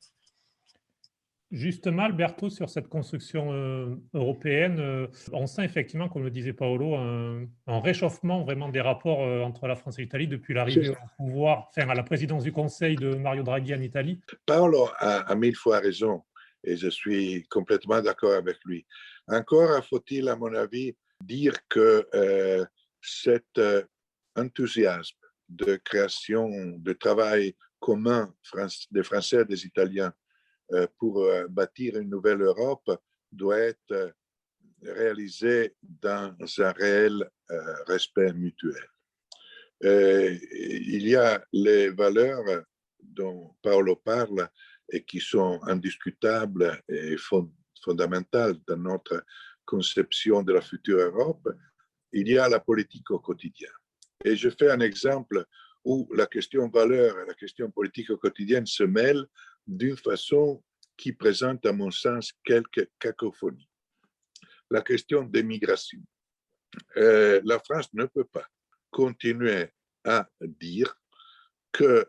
Justement, Alberto, sur cette construction européenne, on sent effectivement, comme le disait Paolo, un réchauffement vraiment des rapports entre la France et l'Italie depuis l'arrivée au pouvoir, enfin à la présidence du Conseil de Mario Draghi en Italie. Paolo a 1000 fois raison et je suis complètement d'accord avec lui. Encore faut-il, à mon avis, dire que cet enthousiasme de création de travail commun des Français et des Italiens pour bâtir une nouvelle Europe doit être réalisé dans un réel respect mutuel. Il y a les valeurs dont Paolo parle et qui sont indiscutables et fondamentales dans notre conception de la future Europe. Il y a la politique au quotidien. Et je fais un exemple où la question valeur et la question politique au quotidien se mêlent d'une façon qui présente, à mon sens, quelques cacophonies. La question des migrations. La France ne peut pas continuer à dire que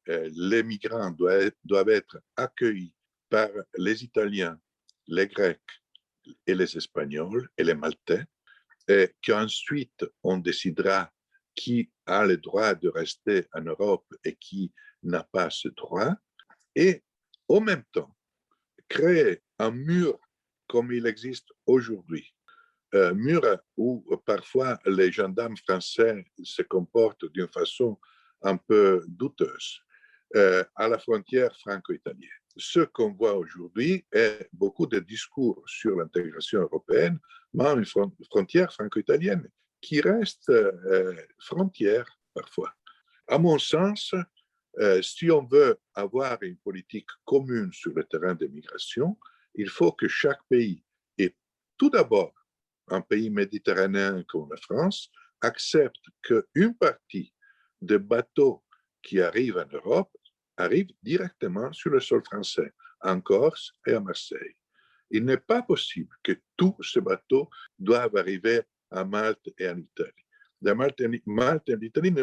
les migrants doivent être accueillis par les Italiens, les Grecs et les Espagnols et les Maltais, et qu'ensuite on décidera qui a le droit de rester en Europe et qui n'a pas ce droit, et en même temps créer un mur comme il existe aujourd'hui. Mur où parfois les gendarmes français se comportent d'une façon un peu douteuse à la frontière franco-italienne. Ce qu'on voit aujourd'hui est beaucoup de discours sur l'intégration européenne, mais une frontière franco-italienne qui reste frontière parfois. À mon sens, si on veut avoir une politique commune sur le terrain des migrations, il faut que chaque pays, et tout d'abord un pays méditerranéen comme la France, accepte qu'une partie des bateaux qui arrivent en Europe arrivent directement sur le sol français, en Corse et à Marseille. Il n'est pas possible que tous ces bateaux doivent arriver à Malte et en Italie. Malte et l'Italie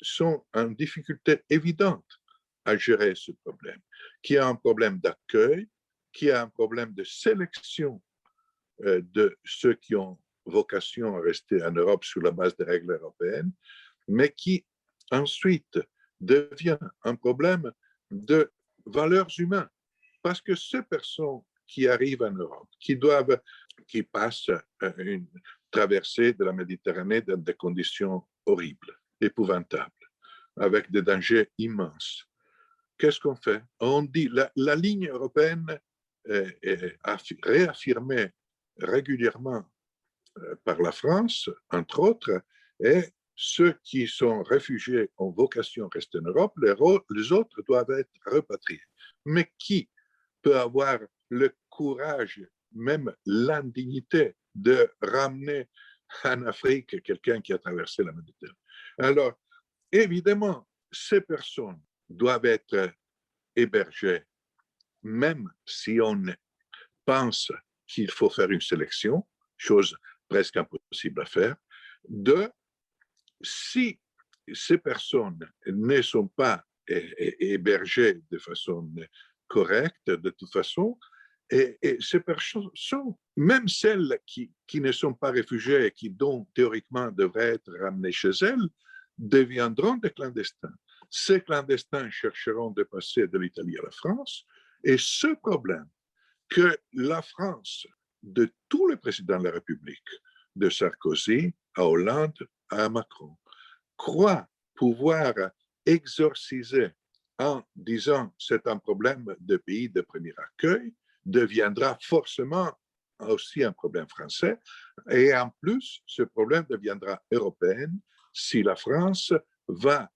sont en difficulté évidente à gérer ce problème, qui a un problème d'accueil, qui a un problème de sélection de ceux qui ont vocation à rester en Europe sur la base des règles européennes, mais qui ensuite devient un problème de valeurs humaines. Parce que ces personnes qui arrivent en Europe, qui passent une traversée de la Méditerranée dans des conditions horribles, épouvantables, avec des dangers immenses, qu'est-ce qu'on fait? On dit la ligne européenne est réaffirmée régulièrement par la France, entre autres, et ceux qui sont réfugiés ont vocation à rester en Europe, les autres doivent être repatriés. Mais qui peut avoir le courage, même l'indignité, de ramener en Afrique quelqu'un qui a traversé la Méditerranée? Alors, évidemment, ces personnes doivent être hébergées, même si on pense qu'il faut faire une sélection, chose presque impossible à faire. Si ces personnes ne sont pas hébergées de façon correcte, de toute façon, et ces personnes, même celles qui ne sont pas réfugiées et qui, donc, théoriquement, devraient être ramenées chez elles, deviendront des clandestins. Ces clandestins chercheront de passer de l'Italie à la France, et ce problème que la France, de tous les présidents de la République, de Sarkozy à Hollande à Macron, croit pouvoir exorciser en disant c'est un problème de pays de premier accueil, deviendra forcément aussi un problème français, et en plus, ce problème deviendra européen si la France va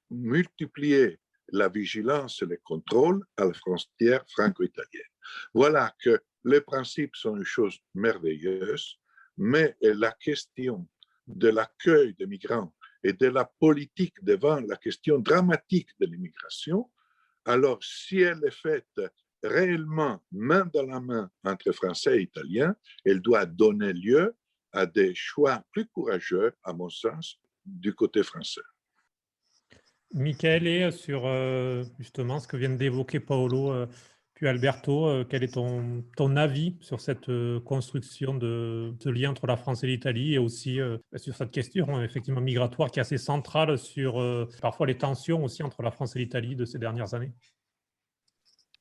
multiplier la vigilance et le contrôle à la frontière franco-italienne. Voilà que les principes sont une chose merveilleuse, mais la question de l'accueil des migrants et de la politique devant la question dramatique de l'immigration, alors si elle est faite réellement main dans la main entre Français et Italiens, elle doit donner lieu à des choix plus courageux, à mon sens, du côté français. Michele, sur justement ce que viennent d'évoquer Paolo puis Alberto, quel est ton avis sur cette construction de ce lien entre la France et l'Italie et aussi sur cette question effectivement migratoire qui est assez centrale sur parfois les tensions aussi entre la France et l'Italie de ces dernières années?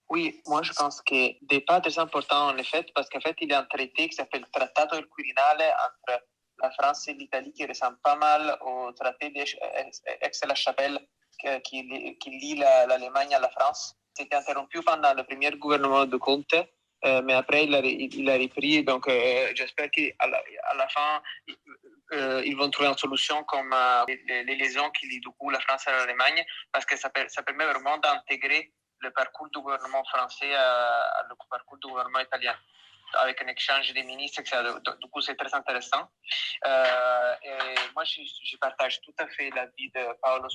Oui, moi je pense que des pas très importants en effet, parce qu'en fait il y a un traité qui s'appelle Trattato del Quirinale entre la France et l'Italie qui ressemble pas mal au traité d'Aix-la-Chapelle qui lie l'Allemagne à la France. C'était interrompu pendant le premier gouvernement de Conte, mais après il a repris. Donc j'espère qu'à la fin, ils vont trouver une solution comme les liaisons qui lient du coup la France à l'Allemagne, parce que ça permet vraiment d'intégrer le parcours du gouvernement français le parcours du gouvernement italien, avec un échange des ministres, etc. Du coup, c'est très intéressant. Et moi, je partage tout à fait l'avis de Paolo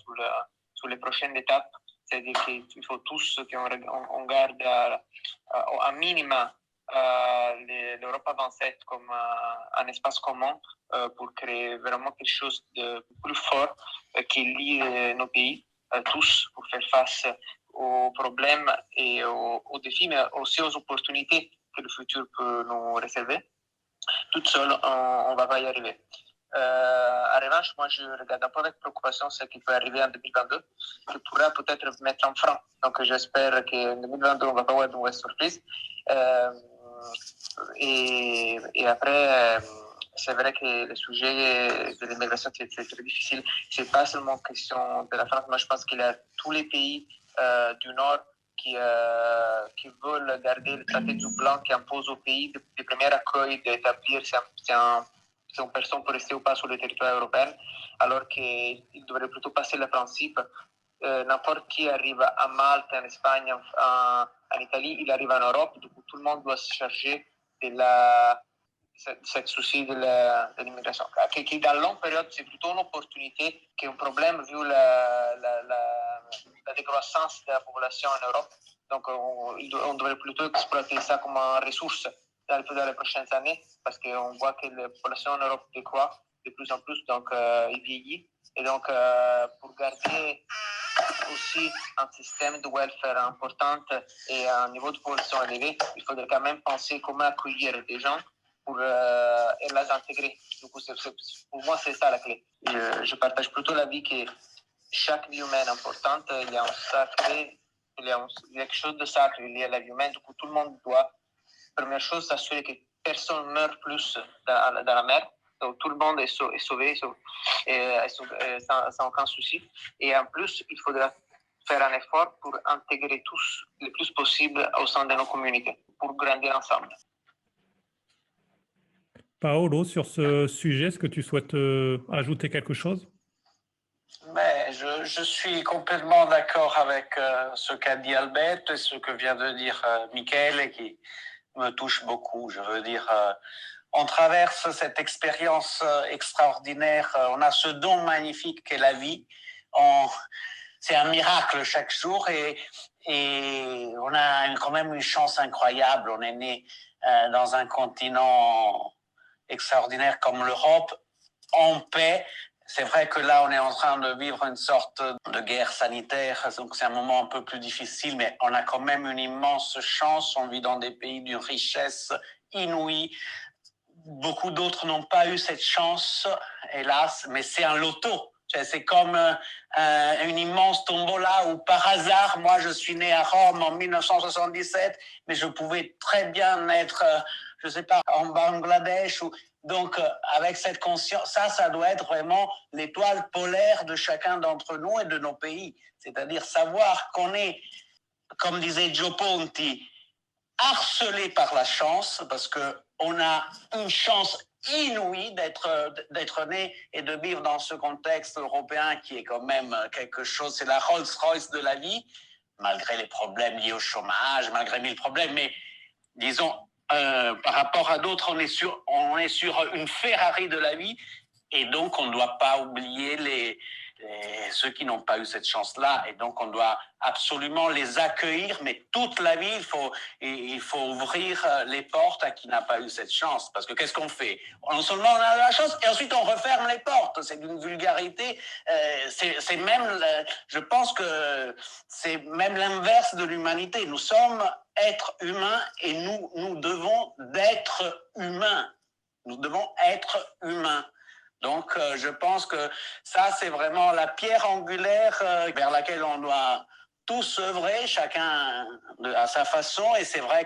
sur les prochaines étapes. C'est-à-dire qu'il faut tous qu'on garde à minima l'Europe à 27 comme un espace commun pour créer vraiment quelque chose de plus fort qui lie nos pays tous pour faire face aux problèmes et aux défis, mais aussi aux opportunités que le futur peut nous réserver. Toute seule, on ne va pas y arriver. En revanche, moi, je regarde un peu avec préoccupation ce qui peut arriver en 2022, qui pourra peut-être mettre en frein. Donc, j'espère qu'en 2022, on ne va pas avoir de mauvaises surprises. Et après, c'est vrai que le sujet de l'immigration, c'est très difficile. Ce n'est pas seulement question de la France. Moi, je pense qu'il y a tous les pays du Nord qui veulent garder le traité de Dublin qui impose au pays de premier accueil d'établir si une personne peut rester ou pas sur le territoire européen, alors qu'il devrait plutôt passer le principe n'importe qui arrive à Malte, en Espagne, en Italie, il arrive en Europe, du coup tout le monde doit se charger de cette souci de l'immigration. Qui dans la longue période, c'est plutôt une opportunité qu'un problème vu la décroissance de la population en Europe. Donc on devrait plutôt exploiter ça comme une ressource dans les prochaines années, parce qu'on voit que la population en Europe décroît de plus en plus, donc il vieillit. Et donc, pour garder aussi un système de welfare important et un niveau de population élevé, il faudrait quand même penser comment accueillir des gens et les intégrer. Du coup, pour moi, c'est ça la clé. Je partage plutôt l'avis que chaque vie humaine est importante. Il y a un sacré, il y a quelque chose de sacré lié à la vie humaine. Du coup, tout le monde doit, première chose, s'assurer que personne ne meurt plus dans la mer. Donc, tout le monde est sauvé sans aucun souci. Et en plus, il faudra faire un effort pour intégrer tous le plus possible au sein de nos communautés, pour grandir ensemble. Paolo, sur ce sujet, est-ce que tu souhaites ajouter quelque chose? Mais je suis complètement d'accord avec ce qu'a dit Alberto et ce que vient de dire Michele, et qui me touche beaucoup. Je veux dire, on traverse cette expérience extraordinaire. On a ce don magnifique qu'est la vie. C'est un miracle chaque jour et on a quand même une chance incroyable. On est né dans un continent extraordinaire comme l'Europe, en paix. C'est vrai que là, on est en train de vivre une sorte de guerre sanitaire, donc c'est un moment un peu plus difficile, mais on a quand même une immense chance. On vit dans des pays d'une richesse inouïe. Beaucoup d'autres n'ont pas eu cette chance, hélas, mais c'est un loto. C'est comme une immense tombola où par hasard, moi je suis né à Rome en 1977, mais je pouvais très bien être, je ne sais pas, en Bangladesh. Donc avec cette conscience, ça doit être vraiment l'étoile polaire de chacun d'entre nous et de nos pays. C'est-à-dire savoir qu'on est, comme disait Joe Ponti, harcelé par la chance, parce qu'on a une chance inouïe d'être né et de vivre dans ce contexte européen qui est quand même quelque chose, c'est la Rolls-Royce de la vie, malgré les problèmes liés au chômage, malgré 1000 problèmes, mais disons, par rapport à d'autres, on est sur une Ferrari de la vie, et donc on ne doit pas oublier ceux qui n'ont pas eu cette chance-là, et donc on doit absolument les accueillir, mais toute la vie, il faut ouvrir les portes à qui n'a pas eu cette chance, parce que qu'est-ce qu'on fait? Non seulement on a la chance, et ensuite on referme les portes. C'est d'une vulgarité, c'est même, je pense que c'est même l'inverse de l'humanité. Nous sommes êtres humains, et nous devons d'être humains. Nous devons être humains. Donc, je pense que ça, c'est vraiment la pierre angulaire vers laquelle on doit tous œuvrer, chacun à sa façon. Et c'est vrai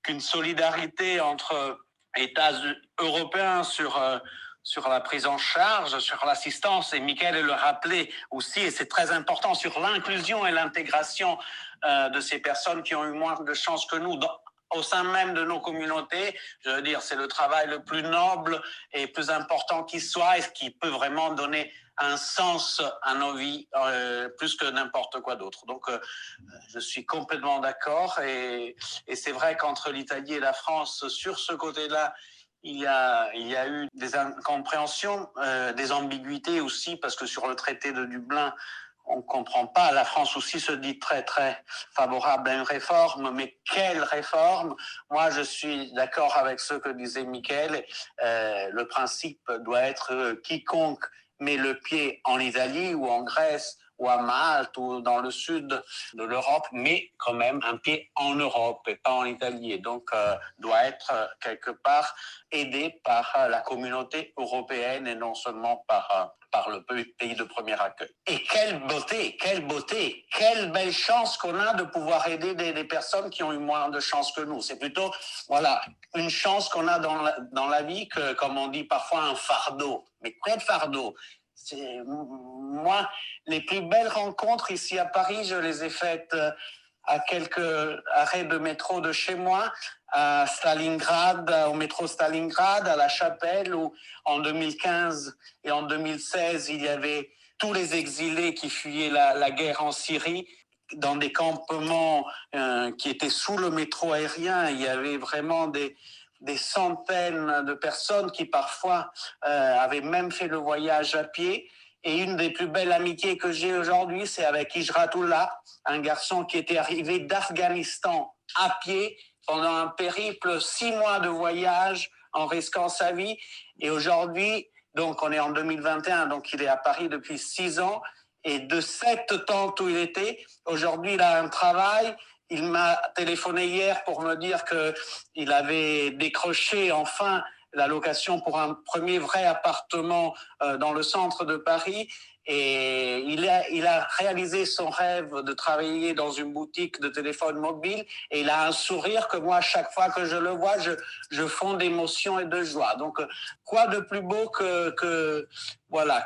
qu'une solidarité entre États européens sur la prise en charge, sur l'assistance, et Michele le rappelait aussi, et c'est très important, sur l'inclusion et l'intégration de ces personnes qui ont eu moins de chance que nous au sein même de nos communautés. Je veux dire, c'est le travail le plus noble et plus important qui soit, et ce qui peut vraiment donner un sens à nos vies plus que n'importe quoi d'autre. Donc, je suis complètement d'accord, et c'est vrai qu'entre l'Italie et la France, sur ce côté-là, il y a eu des incompréhensions, des ambiguïtés aussi, parce que sur le traité de Dublin, on ne comprend pas. La France aussi se dit très, très favorable à une réforme, mais quelle réforme? Moi, je suis d'accord avec ce que disait Michele. Le principe doit être quiconque met le pied en Italie ou en Grèce ou à Malte ou dans le sud de l'Europe, mais quand même un pied en Europe et pas en Italie. Et donc, doit être quelque part aidé par la communauté européenne et non seulement par le pays de premier accueil. Et quelle beauté, quelle belle chance qu'on a de pouvoir aider des personnes qui ont eu moins de chance que nous. C'est plutôt, voilà, une chance qu'on a dans la vie que, comme on dit parfois, un fardeau. Mais quel fardeau? Moi, les plus belles rencontres ici à Paris, je les ai faites à quelques arrêts de métro de chez moi, à Stalingrad, au métro Stalingrad, à La Chapelle, où en 2015 et en 2016, il y avait tous les exilés qui fuyaient la guerre en Syrie dans des campements qui étaient sous le métro aérien. Il y avait vraiment des centaines de personnes qui parfois avaient même fait le voyage à pied. Et une des plus belles amitiés que j'ai aujourd'hui, c'est avec Hijratullah, un garçon qui était arrivé d'Afghanistan à pied pendant un périple, 6 mois de voyage en risquant sa vie. Et aujourd'hui, donc on est en 2021, donc il est à Paris depuis 6 ans. Et de cette tente où il était, aujourd'hui il a un travail. Il m'a téléphoné hier pour me dire qu'il avait décroché enfin la location pour un premier vrai appartement dans le centre de Paris. Et il a réalisé son rêve de travailler dans une boutique de téléphone mobile. Et il a un sourire que moi, chaque fois que je le vois, je fonds d'émotion et de joie. Donc, quoi de plus beau que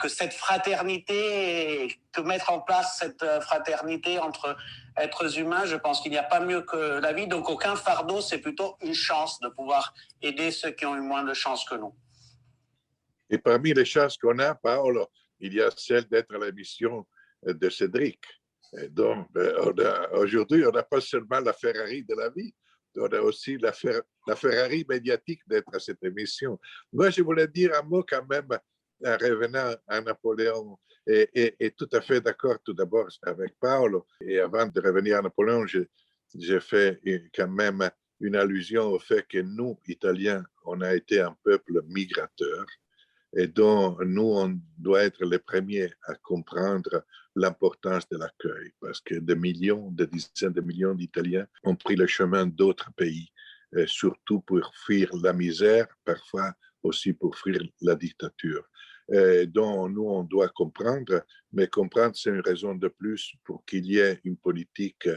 cette fraternité, que mettre en place cette fraternité entre êtres humains. Je pense qu'il n'y a pas mieux que la vie. Donc, aucun fardeau, c'est plutôt une chance de pouvoir aider ceux qui ont eu moins de chance que nous. Et parmi les chances qu'on a, Paolo, il y a celle d'être à la mission de Cédric. Et donc, aujourd'hui, on n'a pas seulement la Ferrari de la vie, on a aussi la Ferrari médiatique d'être à cette émission. Moi, je voulais dire un mot quand même, en revenant à Napoléon, et tout à fait d'accord tout d'abord avec Paolo. Et avant de revenir à Napoléon, j'ai fait quand même une allusion au fait que nous, Italiens, on a été un peuple migrateur. Et donc, nous, on doit être les premiers à comprendre l'importance de l'accueil, parce que des dizaines de millions d'Italiens ont pris le chemin d'autres pays, surtout pour fuir la misère, parfois aussi pour fuir la dictature. Donc, nous, on doit comprendre, mais comprendre, c'est une raison de plus pour qu'il y ait une politique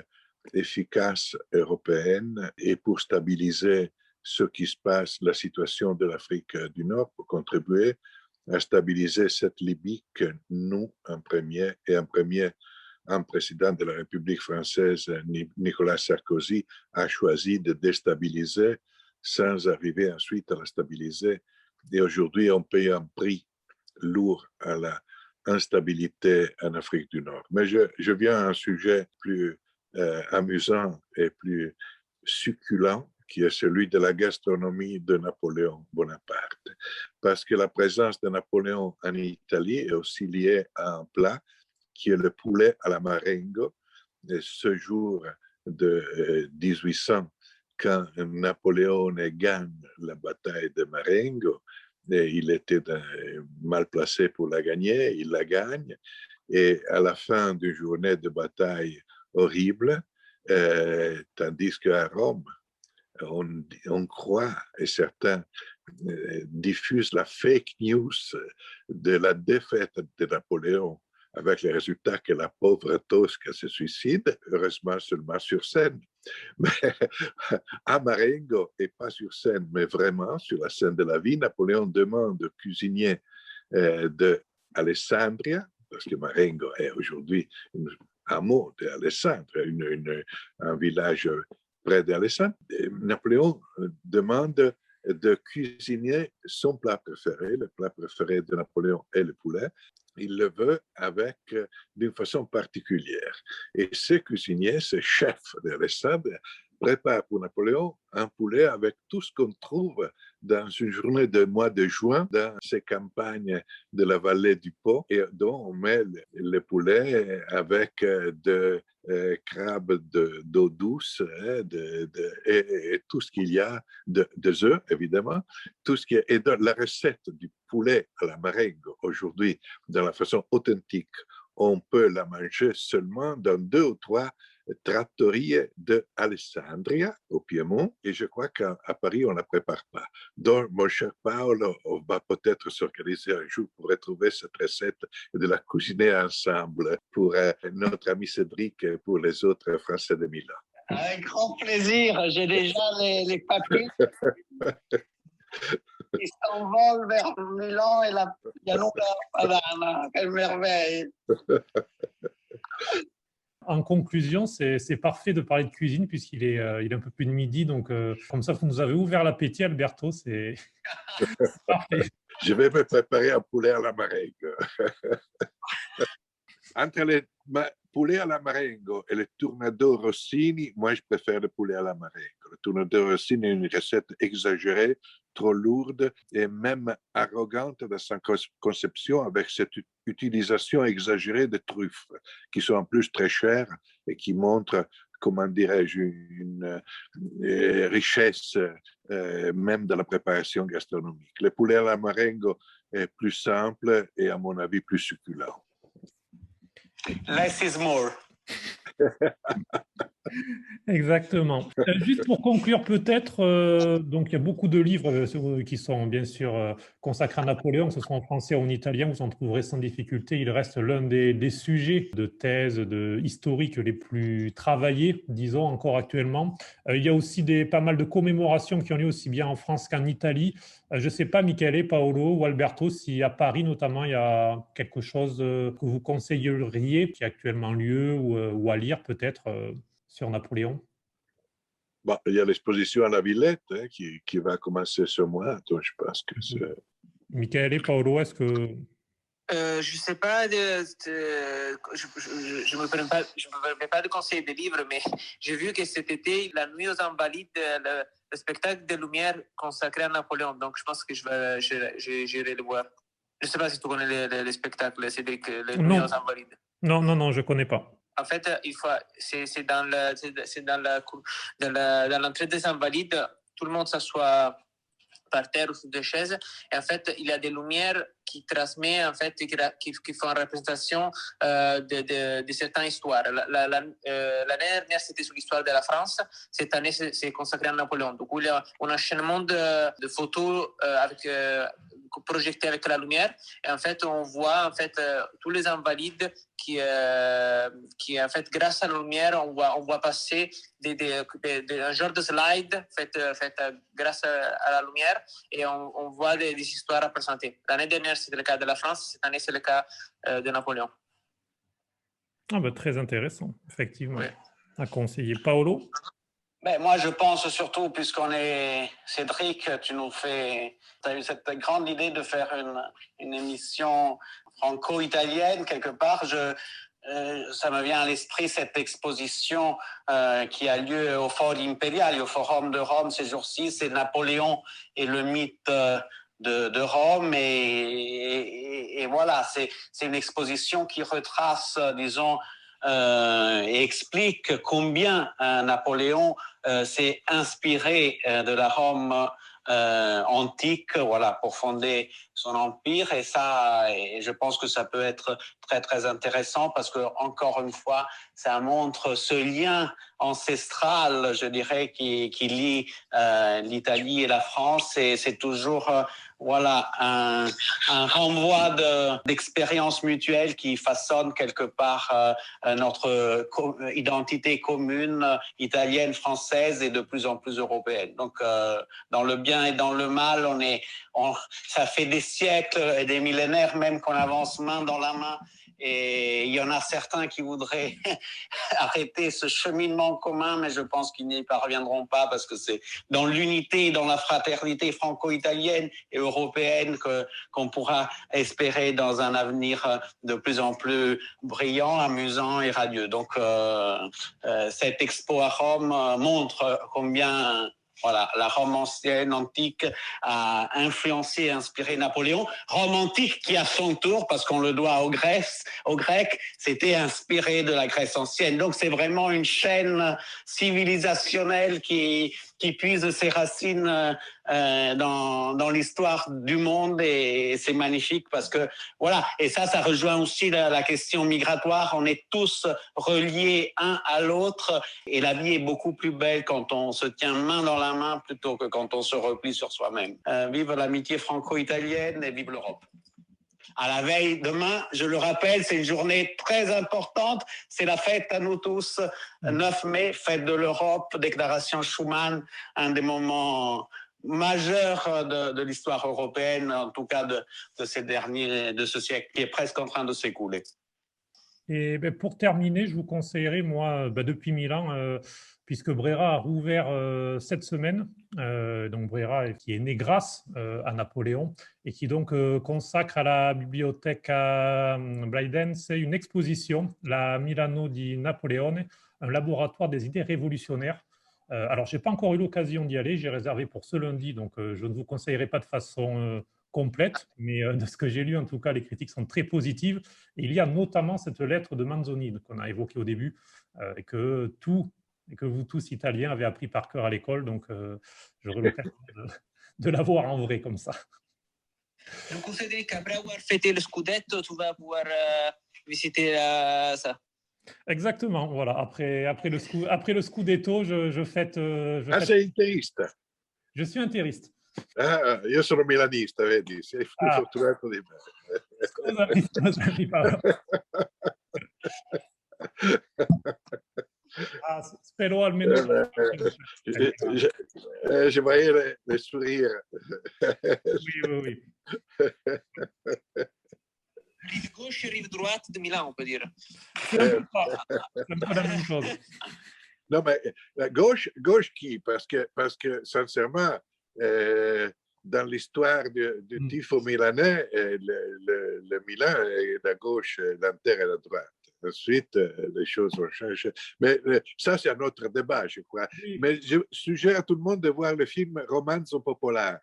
efficace européenne et pour stabiliser ce qui se passe, la situation de l'Afrique du Nord, pour contribuer à stabiliser cette Libye que nous, un président de la République française, Nicolas Sarkozy, a choisi de déstabiliser sans arriver ensuite à la stabiliser. Et aujourd'hui, on paye un prix lourd à l'instabilité en Afrique du Nord. Mais je viens à un sujet plus amusant et plus succulent, qui est celui de la gastronomie de Napoléon Bonaparte. Parce que la présence de Napoléon en Italie est aussi liée à un plat qui est le poulet à la Marengo. Et ce jour de 1800, quand Napoléon gagne la bataille de Marengo, et il était mal placé pour la gagner, il la gagne. Et à la fin d'une journée de bataille horrible, tandis qu'à Rome, on croit, et certains diffusent la fake news de la défaite de Napoléon, avec le résultat que la pauvre Tosca se suicide, heureusement seulement sur scène. Mais à Marengo, et pas sur scène, mais vraiment sur la scène de la vie, Napoléon demande au cuisinier d'Alessandria, parce que Marengo est aujourd'hui un hameau d'Alessandria, un village près d'Alessandria. Napoléon demande de cuisiner son plat préféré. Le plat préféré de Napoléon est le poulet. Il le veut d'une façon particulière. Et ce cuisinier, ce chef d'Alessandria, prépare pour Napoléon un poulet avec tout ce qu'on trouve dans une journée de mois de juin dans ces campagnes de la vallée du Pô, et dont on met le poulet avec de crabes d'eau douce et tout ce qu'il y a de œufs, évidemment, tout ce qui est, et dans la recette du poulet à la Marengo aujourd'hui, dans la façon authentique, on peut la manger seulement dans 2 ou 3 trattorie de Alessandria, au Piémont, et je crois qu'à Paris, on ne la prépare pas. Donc, mon cher Paolo, on va peut-être s'organiser un jour pour retrouver cette recette et de la cuisiner ensemble pour notre ami Cédric et pour les autres Français de Milan. Avec grand plaisir, j'ai déjà les papiers qui s'envolent vers Milan et la Pianola Padana. Quelle merveille! En conclusion, c'est parfait de parler de cuisine puisqu'il est, il est un peu plus de midi. Donc, comme ça, vous nous avez ouvert l'appétit, Alberto. C'est parfait. Je vais me préparer un poulet à la marengo. Entre les poulet à la marengo et le tournado Rossini, moi, je préfère le poulet à la marengo. Le tournado Rossini est une recette exagérée, trop lourde et même arrogante dans sa conception avec cette utilisation exagérée de truffes qui sont en plus très chères et qui montrent, comment dirais-je, une richesse même de la préparation gastronomique. Le poulet à la marengo est plus simple et à mon avis plus succulent. Less is more. Exactement. Juste pour conclure peut-être, donc il y a beaucoup de livres qui sont bien sûr consacrés à Napoléon, que ce soit en français ou en italien, vous en trouverez sans difficulté. Il reste l'un des sujets de thèse historiques les plus travaillés, disons, encore actuellement. Il y a aussi pas mal de commémorations qui ont lieu aussi bien en France qu'en Italie. Je ne sais pas, Michele, Paolo ou Alberto, si à Paris notamment, il y a quelque chose que vous conseilleriez qui a actuellement lieu ou à lire peut-être sur Napoléon. Bon, il y a l'exposition à la Villette qui va commencer ce mois, donc je pense que c'est... Michele, Paolo, est-ce que... Je sais pas, je me permets pas de conseiller des livres, mais j'ai vu que cet été, la nuit aux Invalides, le spectacle de lumière consacré à Napoléon. Donc, je pense que j'irai le voir. Je sais pas si tu connais le spectacle, Cédric, les nuits aux Invalides. Non, je connais pas. En fait, c'est dans l'entrée des Invalides, tout le monde s'assoit par terre ou sous des chaises. Et en fait, il y a des lumières qui transmettent, en fait, qui font représentation de certaines histoires. L'année dernière, c'était sur l'histoire de la France. Cette année, c'est consacré à Napoléon. Donc, il y a un enchaînement de photos projetées avec la lumière. Et en fait, on voit en fait tous les invalides qui en fait, grâce à la lumière, on voit passer un genre de slide fait grâce à la lumière, et on voit des histoires représentées. L'année dernière, c'était le cas de la France. Cette année, c'est le cas de Napoléon. Très intéressant, effectivement. Oui. À conseiller. Paolo? Moi, je pense surtout, puisqu'on est Cédric, tu as eu cette grande idée de faire une émission franco-italienne quelque part. Ça me vient à l'esprit cette exposition qui a lieu au Fort Impérial et au Forum de Rome ces jours-ci. C'est Napoléon et le mythe de Rome, et voilà, c'est une exposition qui retrace, disons, et explique combien Napoléon s'est inspiré de la Rome antique, voilà, pour fonder son empire. Et je pense que ça peut être très très intéressant parce que, encore une fois, ça montre ce lien ancestral, je dirais, qui lie l'Italie et la France. Et c'est toujours voilà, un renvoi d'expériences mutuelles qui façonne quelque part notre identité commune italienne, française et de plus en plus européenne. Donc, dans le bien et dans le mal, ça fait des siècles et des millénaires même qu'on avance main dans la main. Et il y en a certains qui voudraient arrêter ce cheminement commun, mais je pense qu'ils n'y parviendront pas parce que c'est dans l'unité, dans la fraternité franco-italienne et européenne qu'on pourra espérer dans un avenir de plus en plus brillant, amusant et radieux. Donc, cette expo à Rome montre combien... Voilà, la Rome ancienne, antique, a influencé et inspiré Napoléon. Rome antique qui, à son tour, parce qu'on le doit aux Grecs, s'était inspiré de la Grèce ancienne. Donc, c'est vraiment une chaîne civilisationnelle qui puise ses racines dans l'histoire du monde et c'est magnifique parce que voilà, et ça rejoint aussi la question migratoire. On est tous reliés un à l'autre et la vie est beaucoup plus belle quand on se tient main dans la main plutôt que quand on se replie sur soi-même. Vive l'amitié franco-italienne et vive l'Europe. À la veille, demain, je le rappelle, c'est une journée très importante. C'est la fête à nous tous, 9 mai, fête de l'Europe, déclaration Schuman, un des moments majeurs de l'histoire européenne, en tout cas de ce siècle qui est presque en train de s'écouler. Et pour terminer, je vous conseillerais, moi, depuis Milan, puisque Brera a rouvert cette semaine, donc Brera qui est né grâce à Napoléon et qui donc consacre à la bibliothèque à Bleidense une exposition, la Milano di Napoleone, un laboratoire des idées révolutionnaires. Alors, je n'ai pas encore eu l'occasion d'y aller, j'ai réservé pour ce lundi, donc je ne vous conseillerai pas de façon complète, mais de ce que j'ai lu, en tout cas, les critiques sont très positives. Et il y a notamment cette lettre de Manzoni qu'on a évoquée au début, et que vous tous, Italiens, avez appris par cœur à l'école, donc j'aurai l'occasion de la voir en vrai comme ça. Donc, Cédric, après avoir fêté le Scudetto, tu vas pouvoir visiter ça. Exactement, voilà. Après le Scudetto, je fête... sei interista? Je suis interiste. Ah, io sono milanista, vedi, sei più fortunato di me. Scusami Paolo. Spero almeno... Je voyais le sourire. Oui. Rive gauche et rive droite de Milan, on peut dire. C'est un peu la même chose. Non, mais gauche qui? Parce que sincèrement, dans l'histoire du tifo milanais, le Milan est la gauche, l'Inter est la droite. Ensuite, les choses ont changé. Mais ça, c'est un autre débat, je crois. Oui. Mais je suggère à tout le monde de voir le film Romanzo Popolare.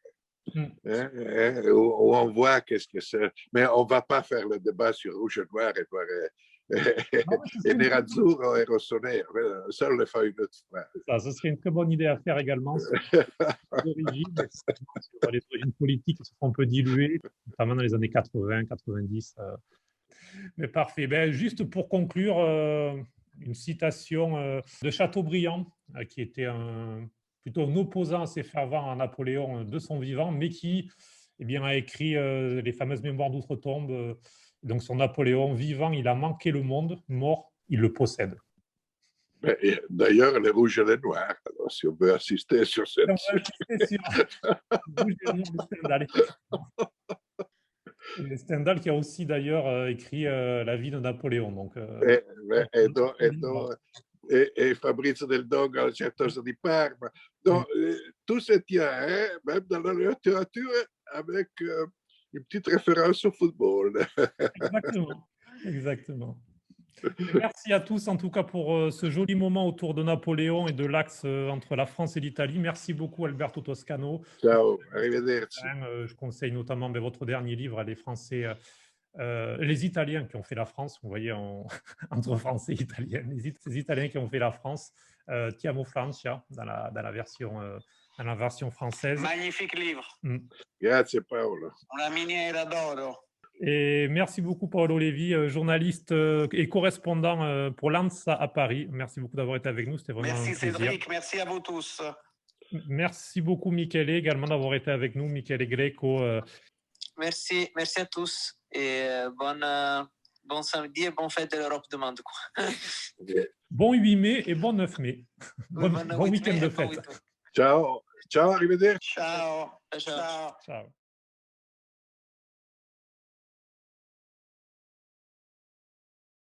Où on voit qu'est-ce que c'est. Mais on ne va pas faire le débat sur rouge et noir et nerazzurro et rossonero. Ça, on le fait une autre fois. Ça, ce serait une très bonne idée à faire également sur les origines politiques qui se sont un peu diluées, notamment dans les années 80, 90. Mais parfait. Juste pour conclure, une citation de Chateaubriand, qui était plutôt un opposant assez fervent à Napoléon de son vivant, mais qui a écrit les fameuses mémoires d'outre-tombe. Donc, son Napoléon vivant, il a manqué le monde, mort, il le possède. D'ailleurs, les rouges et les noirs, alors, si on veut assister sur cette... Stendhal qui a aussi d'ailleurs écrit La vie de Napoléon. Donc, et Fabrizio Del Dongo, la certosa di Parma. Donc, tout se tient, même dans la littérature, avec une petite référence au football. Exactement. Merci à tous, en tout cas, pour ce joli moment autour de Napoléon et de l'axe entre la France et l'Italie. Merci beaucoup, Alberto Toscano. Ciao, arrivederci. Je conseille notamment votre dernier livre, Les Français... les Italiens qui ont fait la France, vous voyez, entre Français et Italiens, les Italiens qui ont fait la France, Ti amo Francia, dans la version française. Magnifique livre. Grazie Paolo. Una miniera d'oro. Et merci beaucoup Paolo Levi, journaliste et correspondant pour l'ANSA à Paris. Merci beaucoup d'avoir été avec nous, c'était vraiment un plaisir. Merci Cédric, merci à vous tous. Merci beaucoup Michele également d'avoir été avec nous, Michele Greco. Merci à tous et bon samedi et bonne fête de l'Europe demain. Bon 8 mai et bon 9 mai. Bon week-end de fête. Ciao, arrivederci. Ciao.